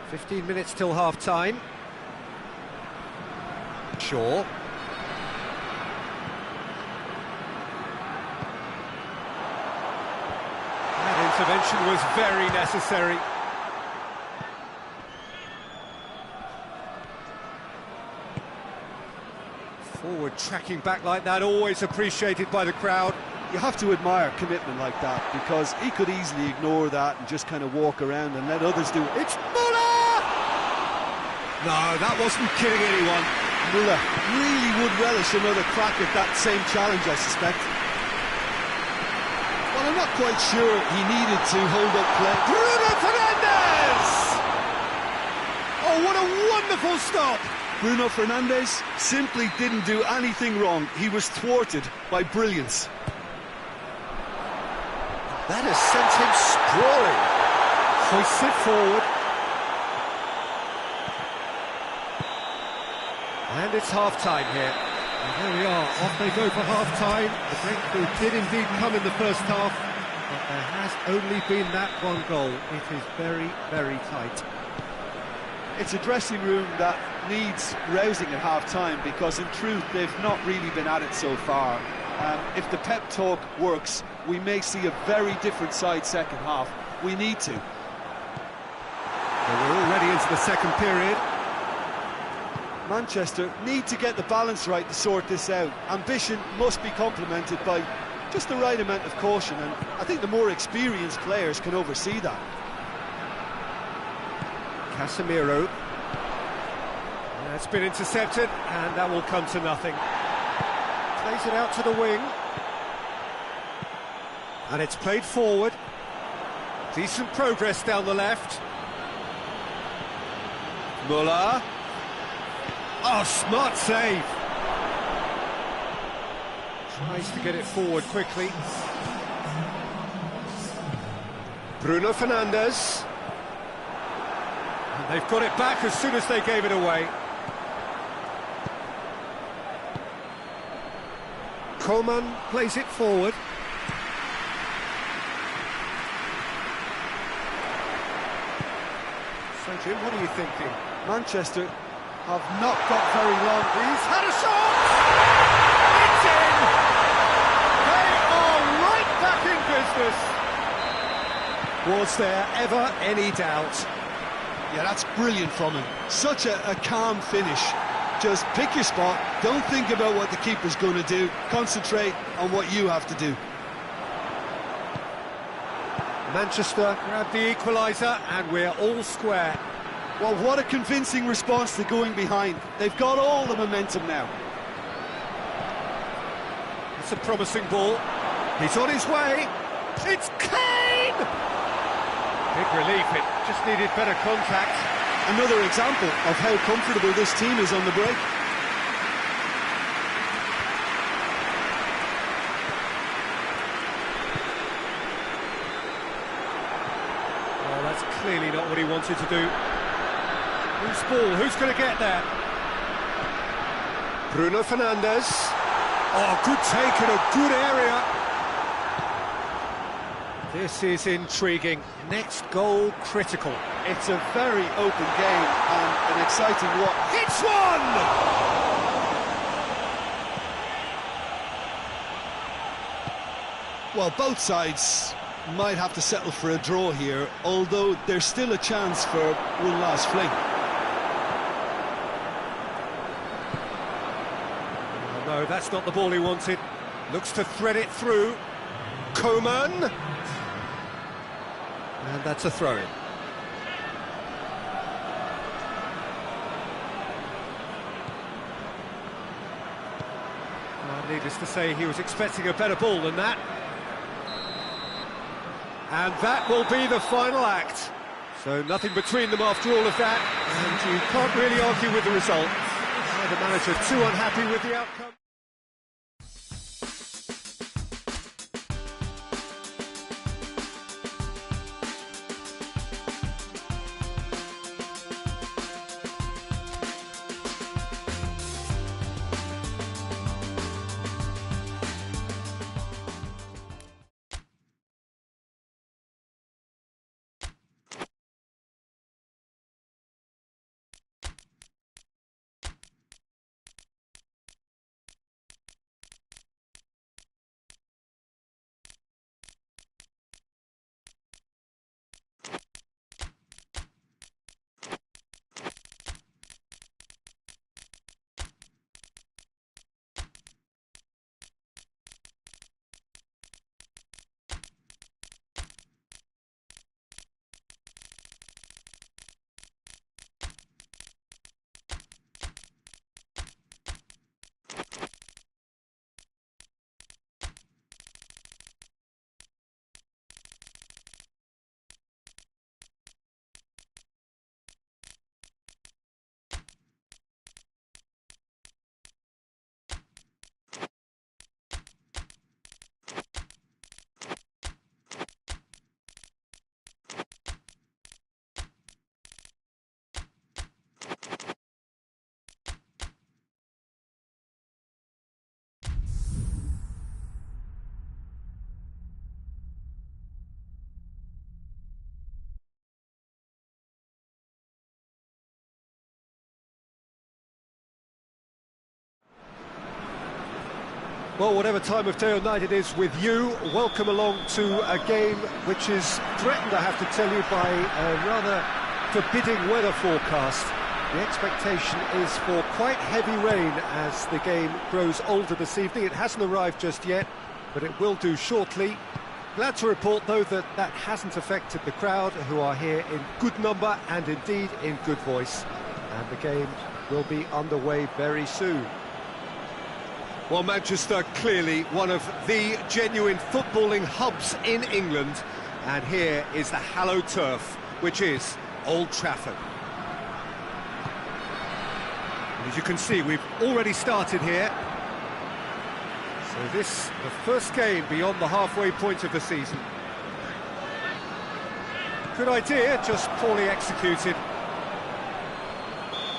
Speaker 1: 15 minutes till half-time. Shaw. That intervention was very necessary. Forward tracking back like that, always appreciated by the crowd.
Speaker 3: You have to admire commitment like that, because he could easily ignore that and just kind of walk around and let others do it.
Speaker 1: It's Muller! No, that wasn't kidding anyone.
Speaker 3: Muller really would relish another crack at that same challenge, I suspect.
Speaker 2: Well, I'm not quite sure he needed to hold up play.
Speaker 1: Bruno Fernandes! Oh, what a wonderful stop!
Speaker 2: Bruno Fernandes simply didn't do anything wrong. He was thwarted by brilliance.
Speaker 1: That has sent him sprawling. Hoists it forward. And it's half-time here. And there we are, off they go for half-time. The breakthrough did indeed come in the first half, but there has only been that one goal. It is very, very tight.
Speaker 3: It's a dressing room that needs rousing at half-time, because in truth they've not really been at it so far. If the pep talk works, we may see a very different side second half. We need to.
Speaker 1: Well, we're already into the second period.
Speaker 3: Manchester need to get the balance right to sort this out. Ambition must be complemented by just the right amount of caution, and I think the more experienced players can oversee that.
Speaker 1: Casemiro. That's been intercepted, and that will come to nothing. Plays it out to the wing. And it's played forward. Decent progress down the left. Muller. Oh, smart save. Tries to get it forward quickly. Bruno Fernandes. And they've got it back as soon as they gave it away. Kemem plays it forward. So, Jim, what are you thinking?
Speaker 3: Manchester have not got very long.
Speaker 1: He's had a shot! It's in! They are right back in business! Was there ever any doubt?
Speaker 2: Yeah, that's brilliant from him. Such a calm finish. Just pick your spot, don't think about what the keeper's going to do, concentrate on what you have to do.
Speaker 1: Manchester grab the equaliser and we're all square.
Speaker 3: Well, what a convincing response to going behind. They've got all the momentum now.
Speaker 1: It's a promising ball. He's on his way. It's Kane! Big relief, it just needed better contact.
Speaker 3: Another example of how comfortable this team is on the break.
Speaker 1: Oh, that's clearly not what he wanted to do. Loose ball, who's going to get there? Bruno Fernandes. Oh, good take in a good area. This is intriguing. Next goal critical.
Speaker 3: It's a very open game and an exciting one.
Speaker 1: It's one!
Speaker 2: Well, both sides might have to settle for a draw here, although there's still a chance for one last fling.
Speaker 1: Oh, no, that's not the ball he wanted. Looks to thread it through. Kemem. And that's a throw-in. Needless to say, he was expecting a better ball than that. And that will be the final act. So nothing between them after all of that, and you can't really argue with the result. The manager too unhappy with the outcome. Well, whatever time of day or night it is with you, welcome along to a game which is threatened, I have to tell you, by a rather forbidding weather forecast. The expectation is for quite heavy rain as the game grows older this evening. It hasn't arrived just yet, but it will do shortly. Glad to report, though, that that hasn't affected the crowd, who are here in good number and indeed in good voice. And the game will be underway very soon. Well, Manchester, clearly one of the genuine footballing hubs in England. And here is the hallowed turf, which is Old Trafford. And as you can see, we've already started here. So this, the first game beyond the halfway point of the season. Good idea, just poorly executed.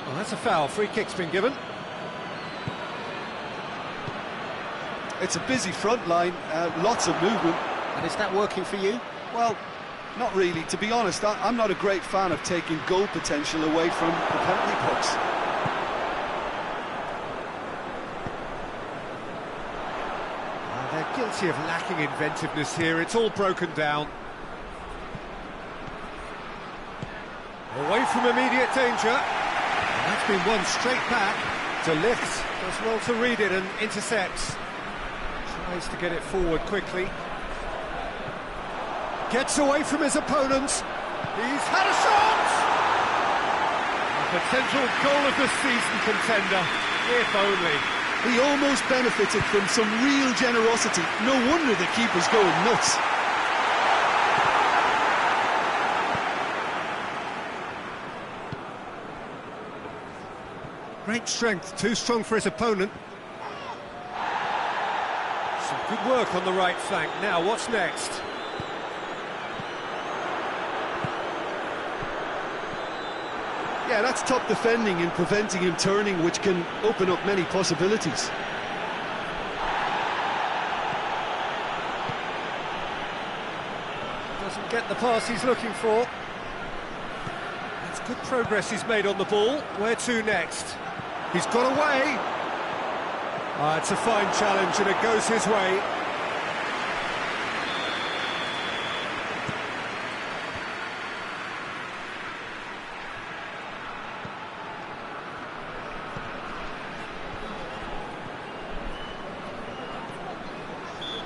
Speaker 1: Well, that's a foul. Free kick's been given.
Speaker 3: It's a busy front line, lots of movement.
Speaker 1: And is that working for you?
Speaker 3: Well, not really. To be honest, I'm not a great fan of taking goal potential away from the penalty box.
Speaker 1: They're guilty of lacking inventiveness here. It's all broken down. Away from immediate danger. And that's been won straight back to Licht. Does well to read it and intercepts. Tries to get it forward quickly. Gets away from his opponent. He's had a shot! A potential goal of the season contender, if only.
Speaker 2: He almost benefited from some real generosity. No wonder the keeper's going nuts.
Speaker 1: Great strength, too strong for his opponent. Some good work on the right flank. Now, what's next?
Speaker 2: Yeah, that's top defending and preventing him turning, which can open up many possibilities.
Speaker 1: Doesn't get the pass he's looking for. Good progress he's made on the ball. Where to next? He's got away. It's a fine challenge and it goes his way.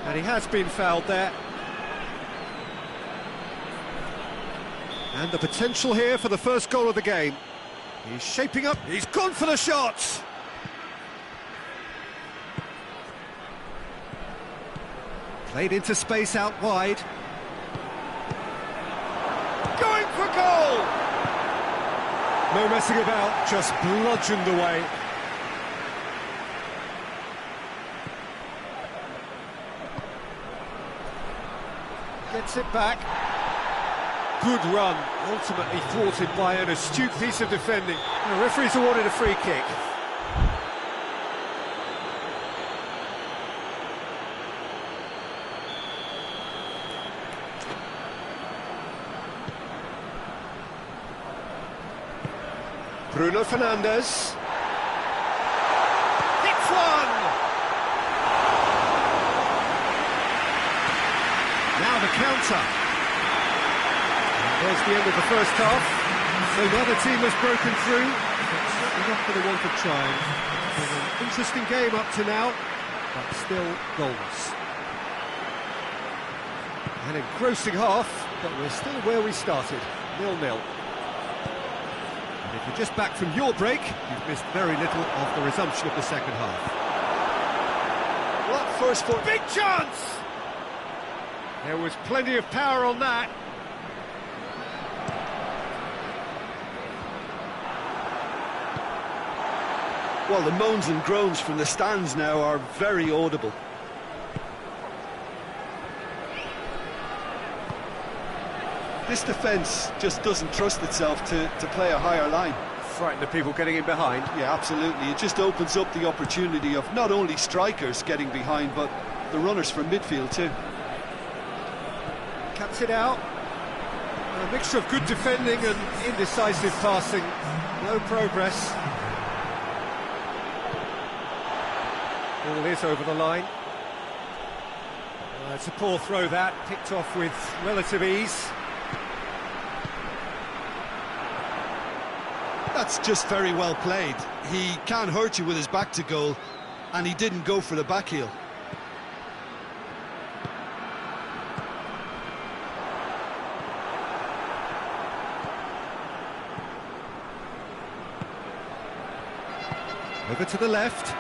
Speaker 1: And he has been fouled there. And the potential here for the first goal of the game. He's shaping up, he's gone for the shot! Played into space out wide. Going for goal! No messing about, just bludgeoned away. Gets it back. Good run, ultimately thwarted by an astute piece of defending. The referee's awarded a free kick. Bruno Fernandes. Hits one! Now the counter. There's the end of the first half. So neither team has broken through, but certainly not for the want of trying. It's been an interesting game up to now, but still goalless. An engrossing half, but we're still where we started, 0-0. And if you're just back from your break, you've missed very little of the resumption of the second half.
Speaker 3: What first foot?
Speaker 1: Big chance! There was plenty of power on that.
Speaker 2: Well, the moans and groans from the stands now are very audible. This defence just doesn't trust itself to play a higher line.
Speaker 1: Frighten the people getting in behind.
Speaker 2: Yeah, absolutely. It just opens up the opportunity of not only strikers getting behind, but the runners from midfield too.
Speaker 1: Cuts it out. A mixture of good defending and indecisive passing. No progress. Ball is over the line. It's a poor throw that, picked off with relative ease.
Speaker 2: That's just very well played. He can't hurt you with his back to goal, and he didn't go for the back heel.
Speaker 1: Over to the left.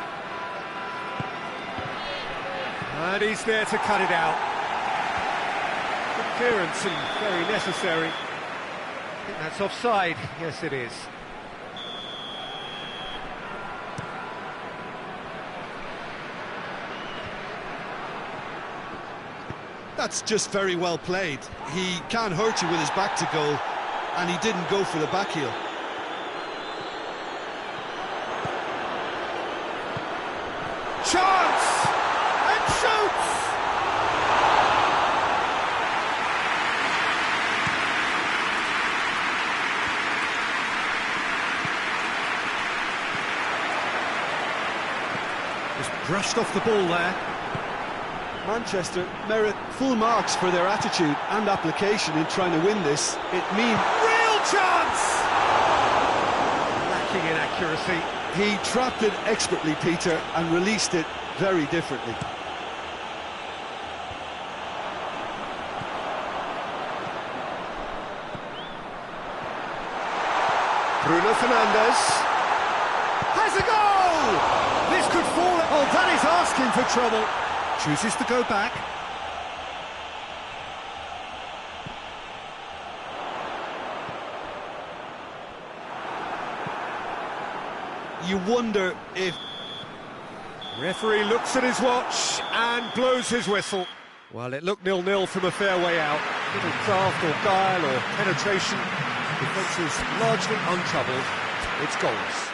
Speaker 1: And he's there to cut it out. Good clearance and very necessary. I think that's offside. Yes, it is.
Speaker 2: That's just very well played. He can't hurt you with his back to goal, and he didn't go for the back heel.
Speaker 1: Chance! And shoots! Just brushed off the ball there.
Speaker 2: Manchester merit full marks for their attitude and application in trying to win this. It means
Speaker 1: Real chance! Lacking in accuracy.
Speaker 2: he trapped it expertly, Peter, and released it very differently.
Speaker 1: Bruno Fernandes has a goal! This could fall. Oh, that is asking for trouble. Chooses to go back.
Speaker 2: You wonder if...
Speaker 1: Referee looks at his watch and blows his whistle. Well, it looked 0-0 from a fair way out. Little craft or guile or penetration. Defence is largely untroubled. It's goals.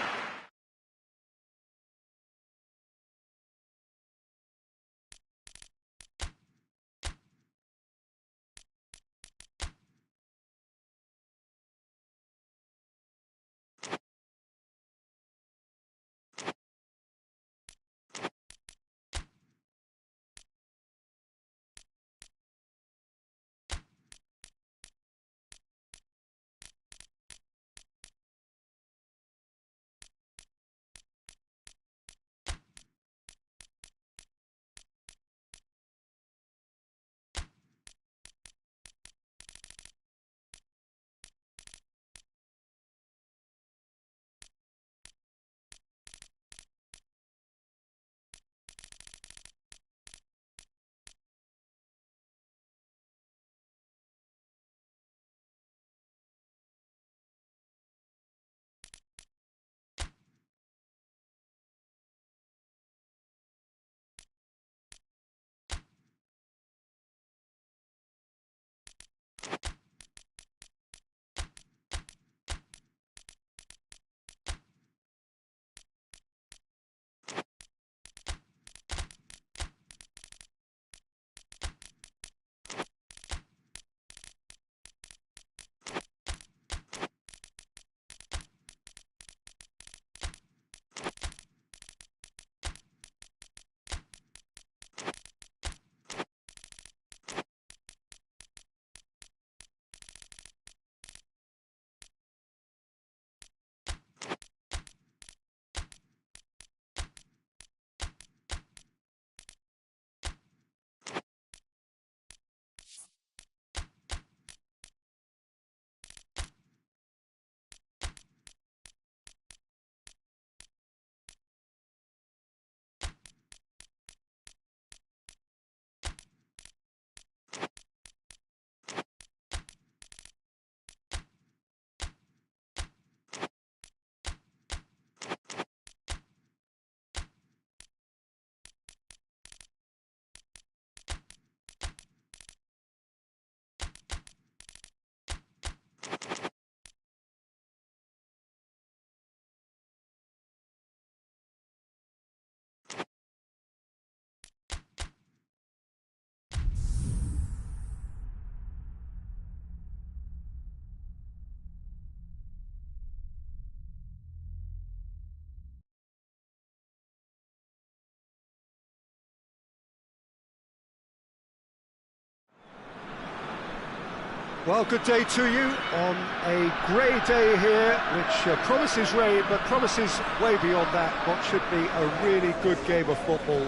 Speaker 1: Well, good day to you on a grey day here, which promises rain, but promises way beyond that what should be a really good game of football.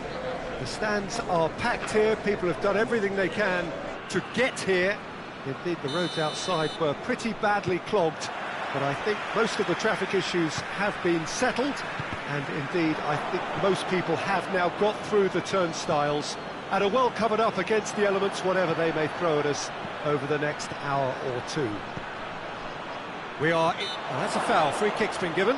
Speaker 1: The stands are packed here, people have done everything they can to get here. Indeed, the roads outside were pretty badly clogged, but I think most of the traffic issues have been settled, and indeed, I think most people have now got through the turnstiles and are well covered up against the elements, whatever they may throw at us over the next hour or two. Oh, that's a foul. Free kick's been given.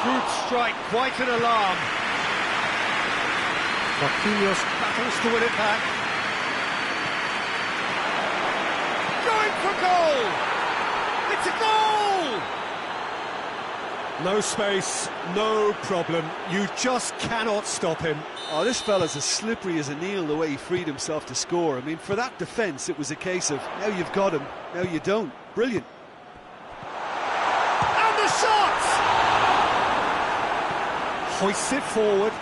Speaker 1: Good strike, quite an alarm. Marquinhos battles to win it back. Going for goal! It's a goal! No space, no problem. You just cannot stop him.
Speaker 3: Oh, this fella's as slippery as a nail the way he freed himself to score. I mean, for that defence, it was a case of, now you've got him, now you don't. Brilliant.
Speaker 1: And the shot! Hoists it forward.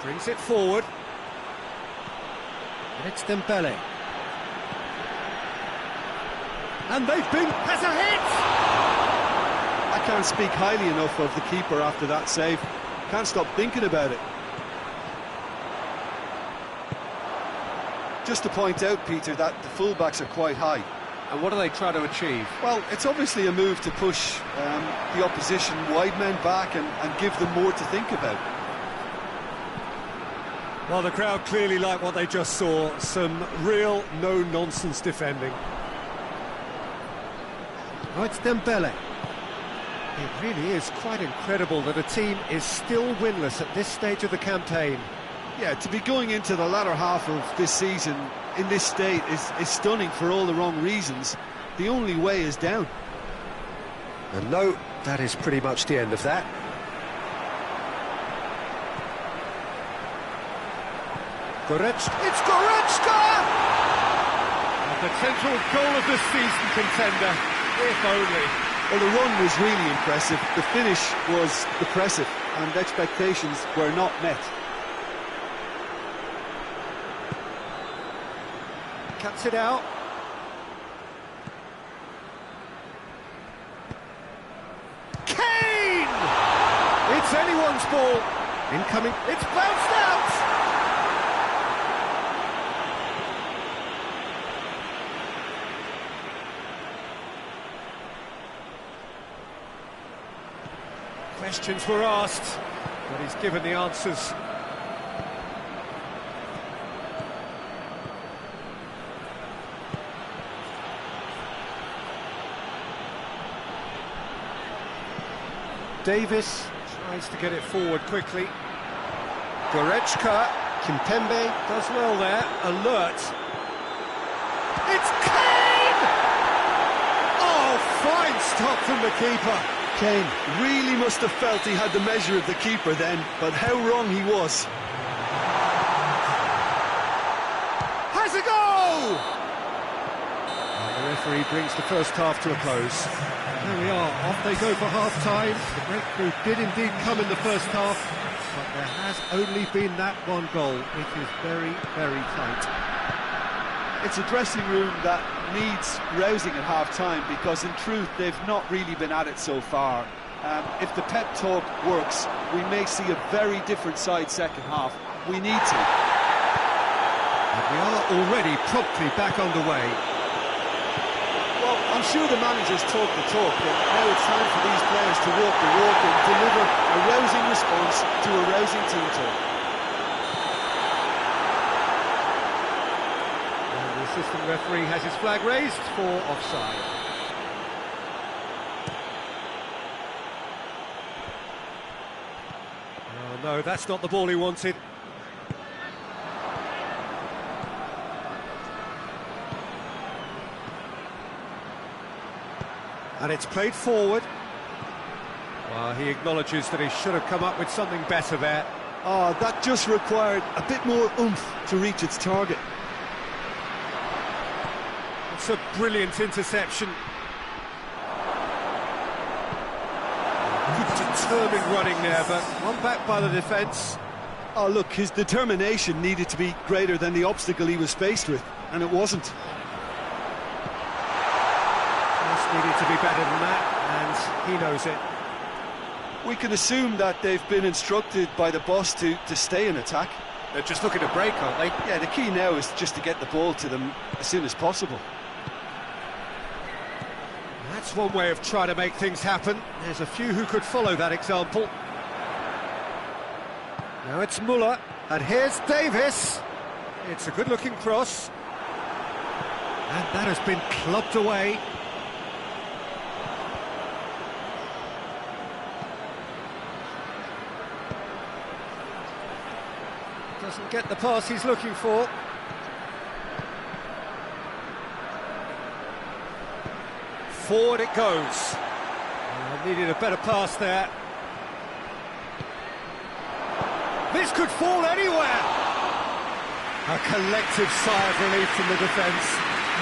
Speaker 1: Brings it forward. And it's Dembele. And has a hit!
Speaker 3: I can't speak highly enough of the keeper after that save. Can't stop thinking about it. Just to point out, Peter, that the fullbacks are quite high.
Speaker 1: And what do they try to achieve?
Speaker 3: Well, it's obviously a move to push the opposition wide men back and give them more to think about.
Speaker 1: Well, the crowd clearly like what they just saw. Some real no-nonsense defending. Oh, it's Dembele. It really is quite incredible that a team is still winless at this stage of the campaign.
Speaker 3: Yeah, to be going into the latter half of this season in this state is stunning for all the wrong reasons. The only way is down.
Speaker 1: And no, that is pretty much the end of that. It's Goretzka! A potential goal of the season contender, if only.
Speaker 3: Well, the run was really impressive, the finish was depressive, and expectations were not met.
Speaker 1: Cuts it out. Kane! It's anyone's ball. Incoming. It's bounced out! Questions were asked, but he's given the answers. Davis tries to get it forward quickly. Goretzka, Kemem does well there, alert. It's Kane! Oh, fine stop from the keeper.
Speaker 3: Kane really must have felt he had the measure of the keeper then, but how wrong he was.
Speaker 1: Has a goal! And the referee brings the first half to a close. There we are, off they go for half-time. The breakthrough did indeed come in the first half, but there has only been that one goal. It is very, very tight.
Speaker 3: It's a dressing room that needs rousing at half-time because, in truth, they've not really been at it so far. If the pep talk works, we may see a very different side second half. We need to.
Speaker 1: And we are already promptly back underway.
Speaker 3: Well, I'm sure the managers talk the talk, but now it's time for these players to walk the walk and deliver a rousing response to a rousing team talk.
Speaker 1: The assistant referee has his flag raised for offside. Oh no, that's not the ball he wanted. And it's played forward. Well, he acknowledges that he should have come up with something better there.
Speaker 3: Oh, that just required a bit more oomph to reach its target.
Speaker 1: It's a brilliant interception. determined running there, but one back by the defence.
Speaker 2: Oh, look, his determination needed to be greater than the obstacle he was faced with, and it wasn't.
Speaker 1: Just needed to be better than that, and he knows it.
Speaker 2: We can assume that they've been instructed by the boss to stay in attack.
Speaker 1: They're just looking to break, aren't they?
Speaker 2: Yeah, the key now is just to get the ball to them as soon as possible.
Speaker 1: That's one way of trying to make things happen. There's a few who could follow that example. Now it's Muller, and here's Davis. It's a good-looking cross. And that has been clubbed away. Doesn't get the pass he's looking for. Forward it goes. Needed a better pass there. This could fall anywhere. A collective sigh of relief from the defence.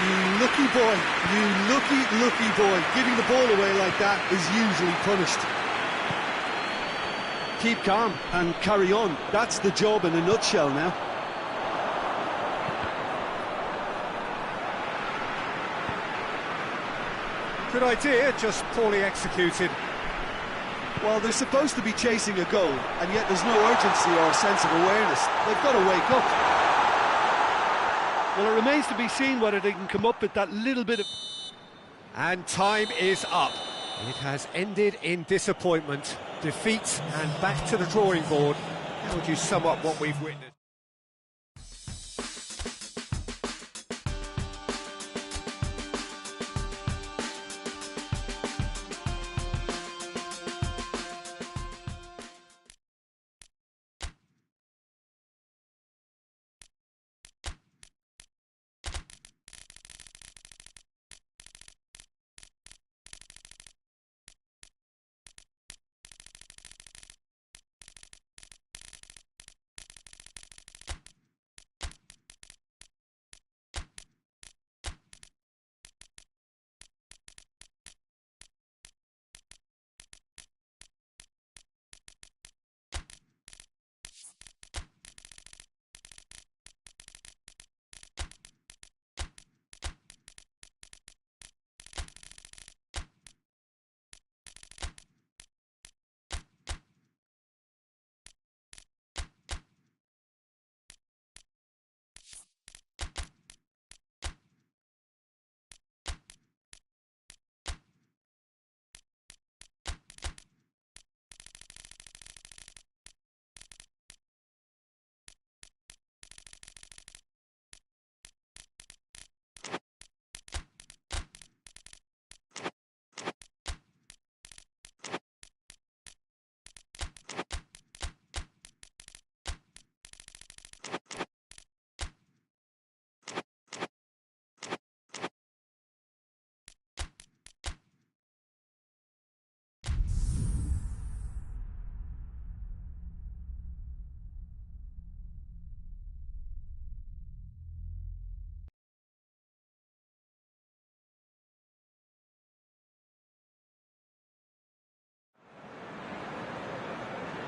Speaker 2: You lucky boy, you lucky boy. Giving the ball away like that is usually punished. Keep calm and carry on. That's the job in a nutshell now.
Speaker 1: Good idea, just poorly executed.
Speaker 2: Well, they're supposed to be chasing a goal, and yet there's no urgency or sense of awareness. They've got to wake up.
Speaker 4: Well, it remains to be seen whether they can come up with that little bit of...
Speaker 1: And time is up. It has ended in disappointment, defeat, and back to the drawing board. How would you sum up what we've witnessed?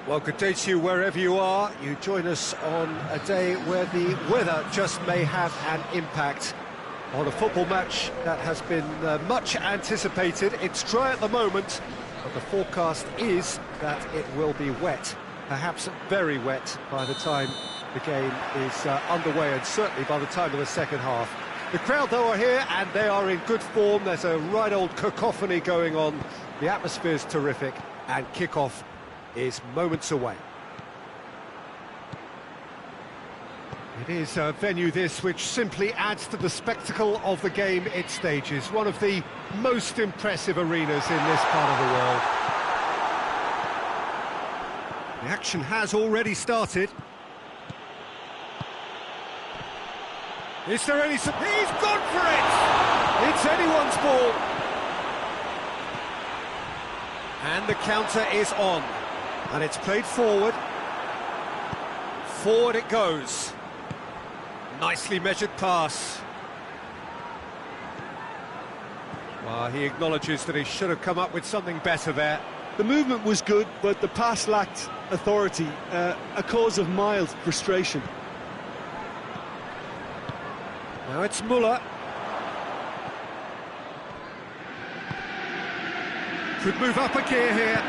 Speaker 1: Well, good day to you wherever you are. You join us on a day where the weather just may have an impact on a football match that has been much anticipated. It's dry at the moment, but the forecast is that it will be wet, perhaps very wet by the time the game is underway, and certainly by the time of the second half. The crowd, though, are here, and they are in good form. There's a right old cacophony going on. The atmosphere's terrific, and kick-off is moments away. It is a venue, this, which simply adds to the spectacle of the game it stages. One of the most impressive arenas in this part of the world. The action has already started. Is there any... He's gone for it! It's anyone's ball. And the counter is on. And it's played forward. Forward it goes. Nicely measured pass. Well, he acknowledges that he should have come up with something better there.
Speaker 3: The movement was good, but the pass lacked authority, a cause of mild frustration.
Speaker 1: Now it's Muller. Could move up a gear here.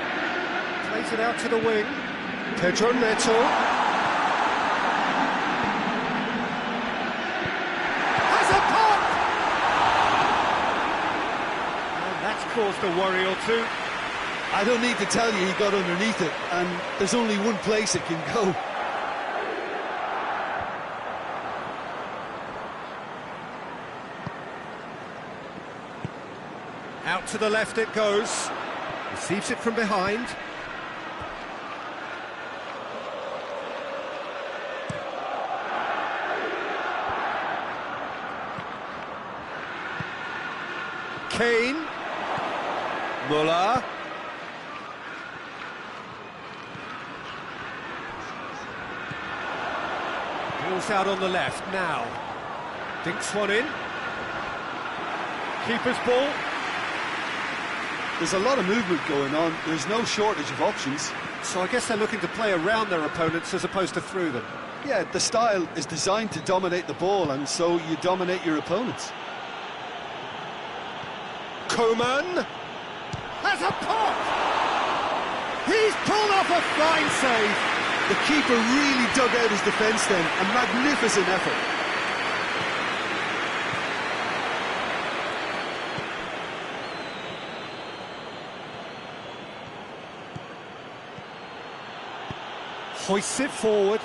Speaker 1: Plays it out to the wing. Pedro Neto. Has a pop! And that's caused a worry or two.
Speaker 2: I don't need to tell you he got underneath it, and there's only one place it can go.
Speaker 1: Out to the left it goes. Receives it from behind. Kane. Muller. Ball's out on the left now. Dinks one in. Keeper's ball.
Speaker 3: There's a lot of movement going on. There's no shortage of options.
Speaker 1: So I guess they're looking to play around their opponents as opposed to through them.
Speaker 3: Yeah, the style is designed to dominate the ball, and so you dominate your opponents.
Speaker 1: Kemem has a pop! He's pulled off a fine save!
Speaker 3: The keeper really dug out his defence then, a magnificent effort.
Speaker 1: Hoists it forward.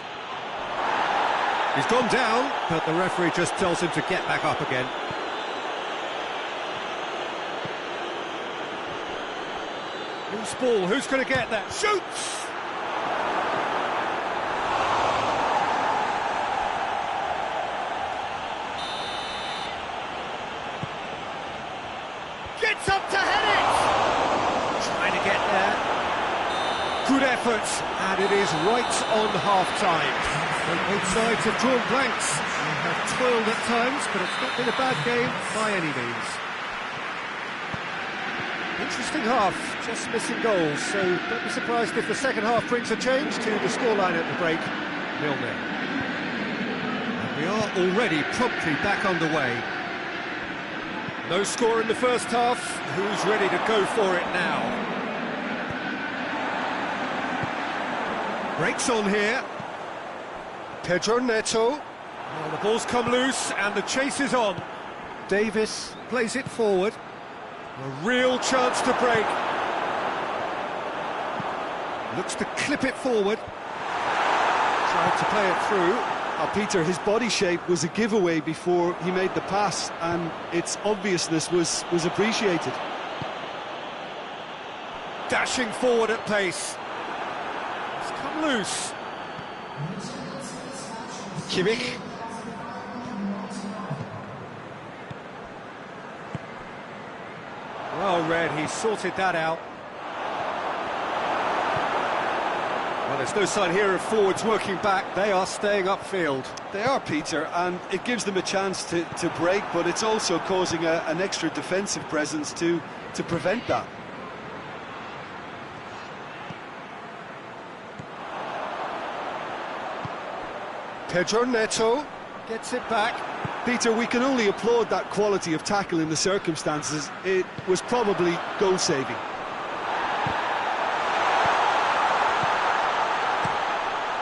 Speaker 1: He's gone down, but the referee just tells him to get back up again. Loose ball, who's going to get that? Shoots! Gets up to head it! Trying to get there. Good effort, and it is right on half-time. Both sides have drawn blanks. They have toiled at times, but it's not been a bad game by any means. Interesting half, just missing goals, so don't be surprised if the second half brings a change to the scoreline at the break, 0-0. And we are already promptly back underway. No score in the first half, who's ready to go for it now? Breaks on here. Pedro Neto. Oh, the ball's come loose and the chase is on. Davis plays it forward. A real chance to break. Looks to clip it forward. Tried to play it through.
Speaker 3: Peter, his body shape was a giveaway before he made the pass, and its obviousness was appreciated.
Speaker 1: Dashing forward at pace. It's come loose. Kimmich. Well read, he sorted that out. Well, there's no sign here of forwards working back. They are staying upfield.
Speaker 3: They are, Peter, and it gives them a chance to break, but it's also causing an extra defensive presence to prevent that.
Speaker 1: Pedro Neto gets it back.
Speaker 3: Peter, we can only applaud that quality of tackle in the circumstances. It was probably goal-saving.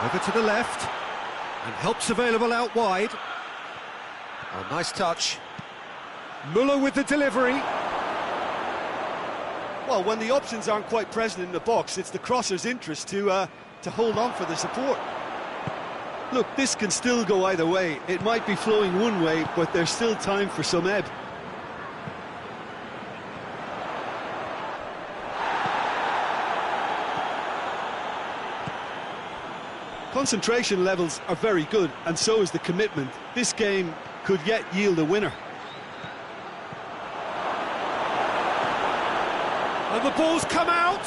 Speaker 1: Over to the left, and help's available out wide. Oh, nice touch. Muller with the delivery.
Speaker 3: Well, when the options aren't quite present in the box, it's the crosser's interest to hold on for the support. Look, this can still go either way. It might be flowing one way, but there's still time for some ebb. Concentration levels are very good, and so is the commitment. This game could yet yield a winner.
Speaker 1: And the ball's come out!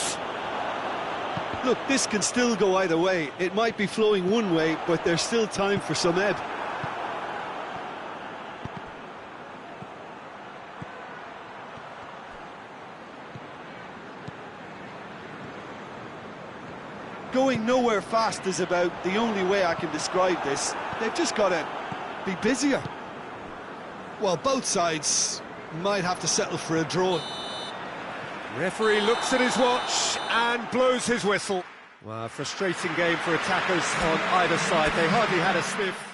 Speaker 3: Look, this can still go either way. It might be flowing one way, but there's still time for some ebb. getting nowhere fast is about the only way I can describe this. They've just got to be busier.
Speaker 2: Well, both sides might have to settle for a draw.
Speaker 1: Referee looks at his watch and blows his whistle. Well, a frustrating game for attackers on either side. They hardly had a sniff.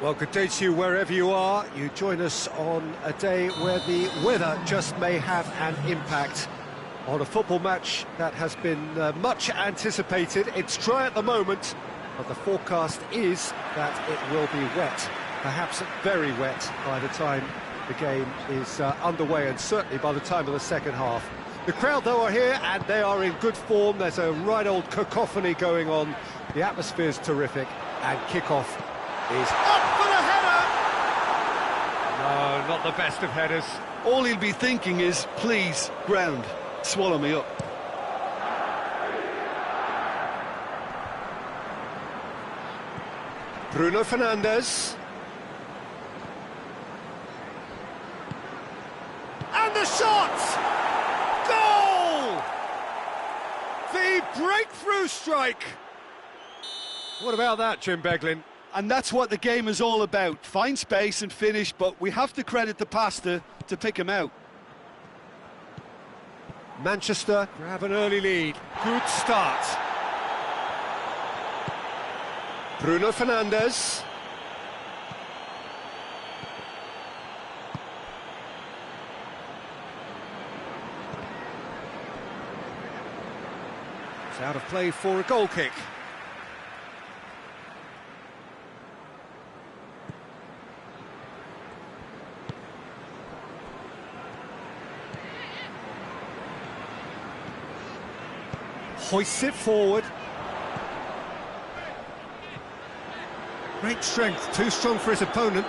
Speaker 1: Well, good day to you wherever you are. You join us on a day where the weather just may have an impact on a football match that has been much anticipated. It's dry at the moment, but the forecast is that it will be wet, perhaps very wet by the time the game is underway, and certainly by the time of the second half. The crowd, though, are here, and they are in good form. There's a right old cacophony going on. The atmosphere's terrific, and kickoff is up for the header! No, not the best of headers.
Speaker 2: All he'll be thinking is, please, ground, swallow me up.
Speaker 1: Bruno Fernandes. And the shot! Goal! The breakthrough strike! What about that, Jim Beglin?
Speaker 3: And that's what the game is all about. Find space and finish, but we have to credit the pasta to pick him out.
Speaker 1: Manchester grab an early lead. Good start. Bruno Fernandes. It's out of play for a goal kick. Hoists it forward. Great strength, too strong for his opponent.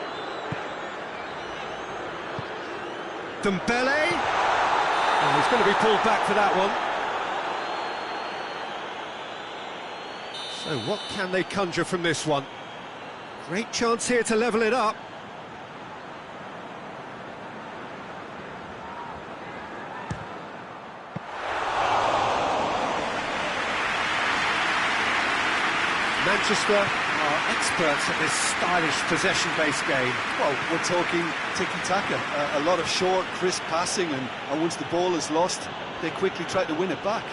Speaker 1: Dembele. Oh, he's going to be pulled back for that one. So what can they conjure from this one? Great chance here to level it up. Manchester are experts at this stylish possession-based game.
Speaker 3: Well, we're talking tiki-taka, a lot of short, crisp passing, and once the ball is lost, they quickly try to win it back.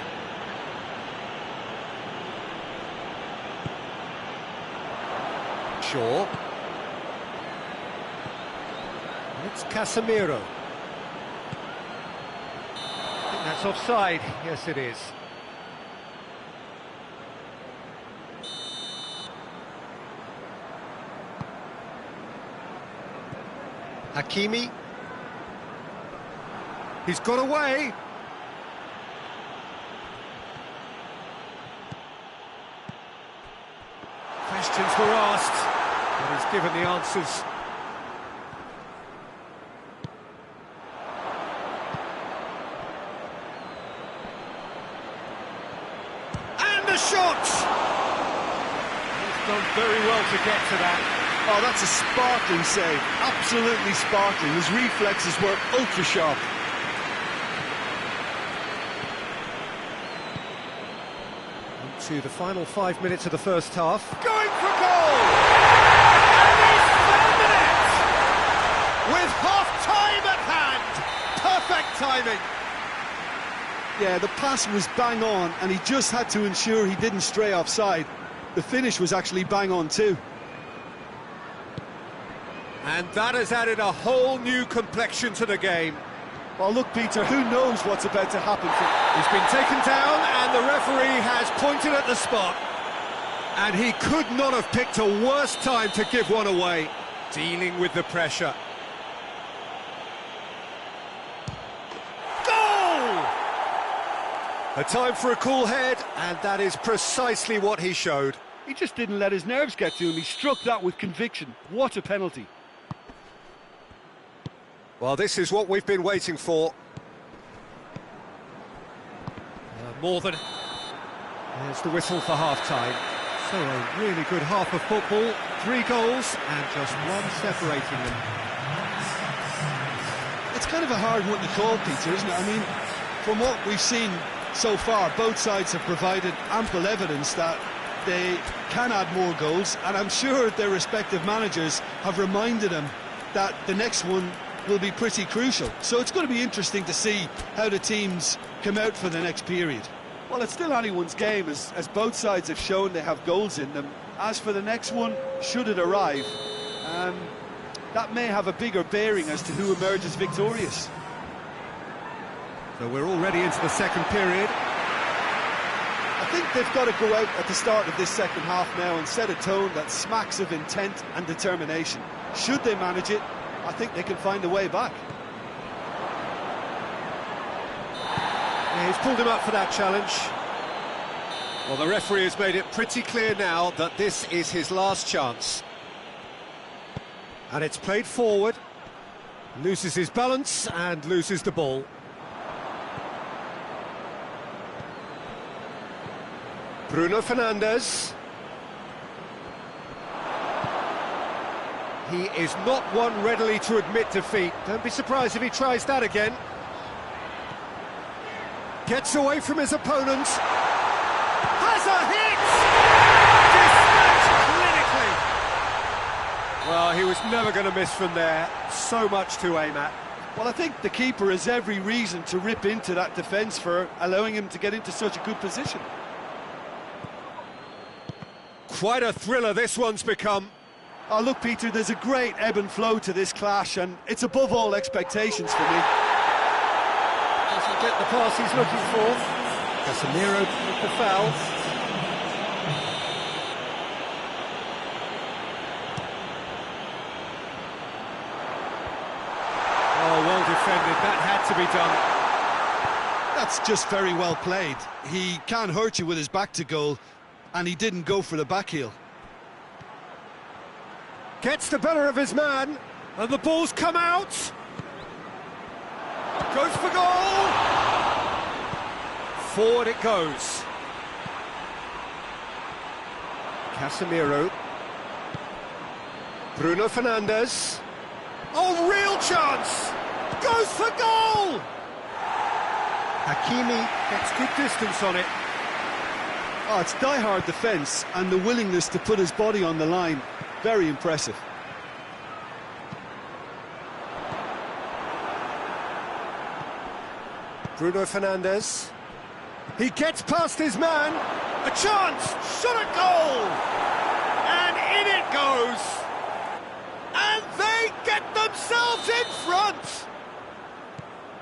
Speaker 1: Shaw. It's Casemiro. I think that's offside. Yes, it is. Hakimi. He's got away. Questions were asked, but he's given the answers. shot! He's done very well to get to that.
Speaker 2: Oh, that's a sparkling save, absolutely sparkling. His reflexes were ultra sharp.
Speaker 1: To the final 5 minutes of the first half.
Speaker 3: Going for goal! And he's found the net! With half-time at hand! Perfect timing!
Speaker 2: Yeah, the pass was bang on, and he just had to ensure he didn't stray offside. The finish was actually bang on too.
Speaker 1: And that has added a whole new complexion to the game.
Speaker 3: Well, look, Peter, who knows what's about to happen for...
Speaker 1: He's been taken down and the referee has pointed at the spot. And he could not have picked a worse time to give one away. Dealing with the pressure. Goal! A time for a cool head, and that is precisely what he showed.
Speaker 4: He just didn't let his nerves get to him. He struck that with conviction. What a penalty.
Speaker 1: Well, this is what we've been waiting for. More than... There's the whistle for half-time. So a really good half of football. 3 goals and just one separating them.
Speaker 2: It's kind of a hard one to call, Peter, isn't it? I mean, from what we've seen so far, both sides have provided ample evidence that they can add more goals, and I'm sure their respective managers have reminded them that the next one will be pretty crucial. So it's going to be interesting to see how the teams come out for the next period.
Speaker 3: Well, it's still anyone's game, as both sides have shown they have goals in them. As for the next one, should it arrive, that may have a bigger bearing as to who emerges victorious.
Speaker 1: So we're already into the second period.
Speaker 3: I think they've got to go out at the start of this second half now and set a tone that smacks of intent and determination. Should they manage it, I think they can find a way back.
Speaker 1: Yeah, he's pulled him up for that challenge. Well, the referee has made it pretty clear now that this is his last chance. And it's played forward. Loses his balance and loses the ball. Bruno Fernandes. He is not one readily to admit defeat. Don't be surprised if he tries that again. Gets away from his opponent. Has a hit! Dispatched clinically. Well, he was never going to miss from there. So much to aim at.
Speaker 3: Well, I think the keeper has every reason to rip into that defence for allowing him to get into such a good position.
Speaker 1: Quite a thriller this one's become.
Speaker 3: Oh, look, Peter, there's a great ebb and flow to this clash, and it's above all expectations for me.
Speaker 1: Doesn't get the pass he's looking for. Casemiro with the foul. Oh, well defended. That had to be done.
Speaker 2: That's just very well played. He can't hurt you with his back to goal, and he didn't go for the back heel.
Speaker 1: Gets the better of his man, and the ball's come out. Goes for goal. Forward it goes. Casemiro. Bruno Fernandes. Oh, real chance. Goes for goal. Hakimi gets good distance on it.
Speaker 2: Oh, it's die-hard defence and the willingness to put his body on the line. Very impressive.
Speaker 1: Bruno Fernandes. He gets past his man. A chance. Shot at goal. And in it goes. And they get themselves in front.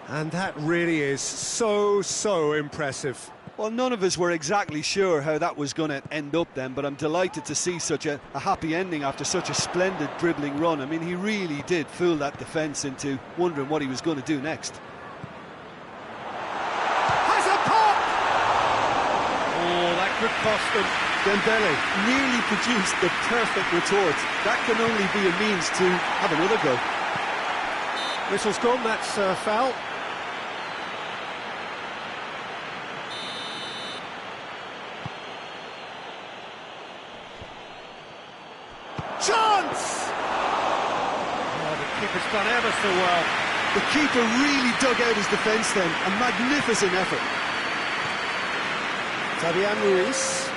Speaker 1: And that really is so impressive.
Speaker 3: Well, none of us were exactly sure how that was going to end up then, but I'm delighted to see such a happy ending after such a splendid dribbling run. I mean, he really did fool that defence into wondering what he was going to do next.
Speaker 1: Has a pop! Oh, that could cost them.
Speaker 3: Dembele nearly produced the perfect retort. That can only be a means to have another go.
Speaker 1: Whistle's gone, that's foul. chance! Oh, the keeper's done ever so well.
Speaker 2: The keeper really dug out his defence then, a magnificent effort.
Speaker 1: Fabian Ruiz.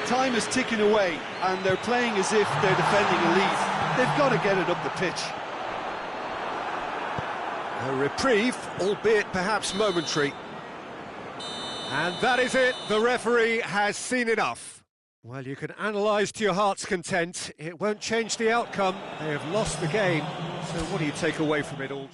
Speaker 3: Time is ticking away, and they're playing as if they're defending a lead. They've got to get it up the pitch.
Speaker 1: A reprieve, albeit perhaps momentary. And that is it. The referee has seen enough. Well, you can analyse to your heart's content. It won't change the outcome. They have lost the game. So what do you take away from it all?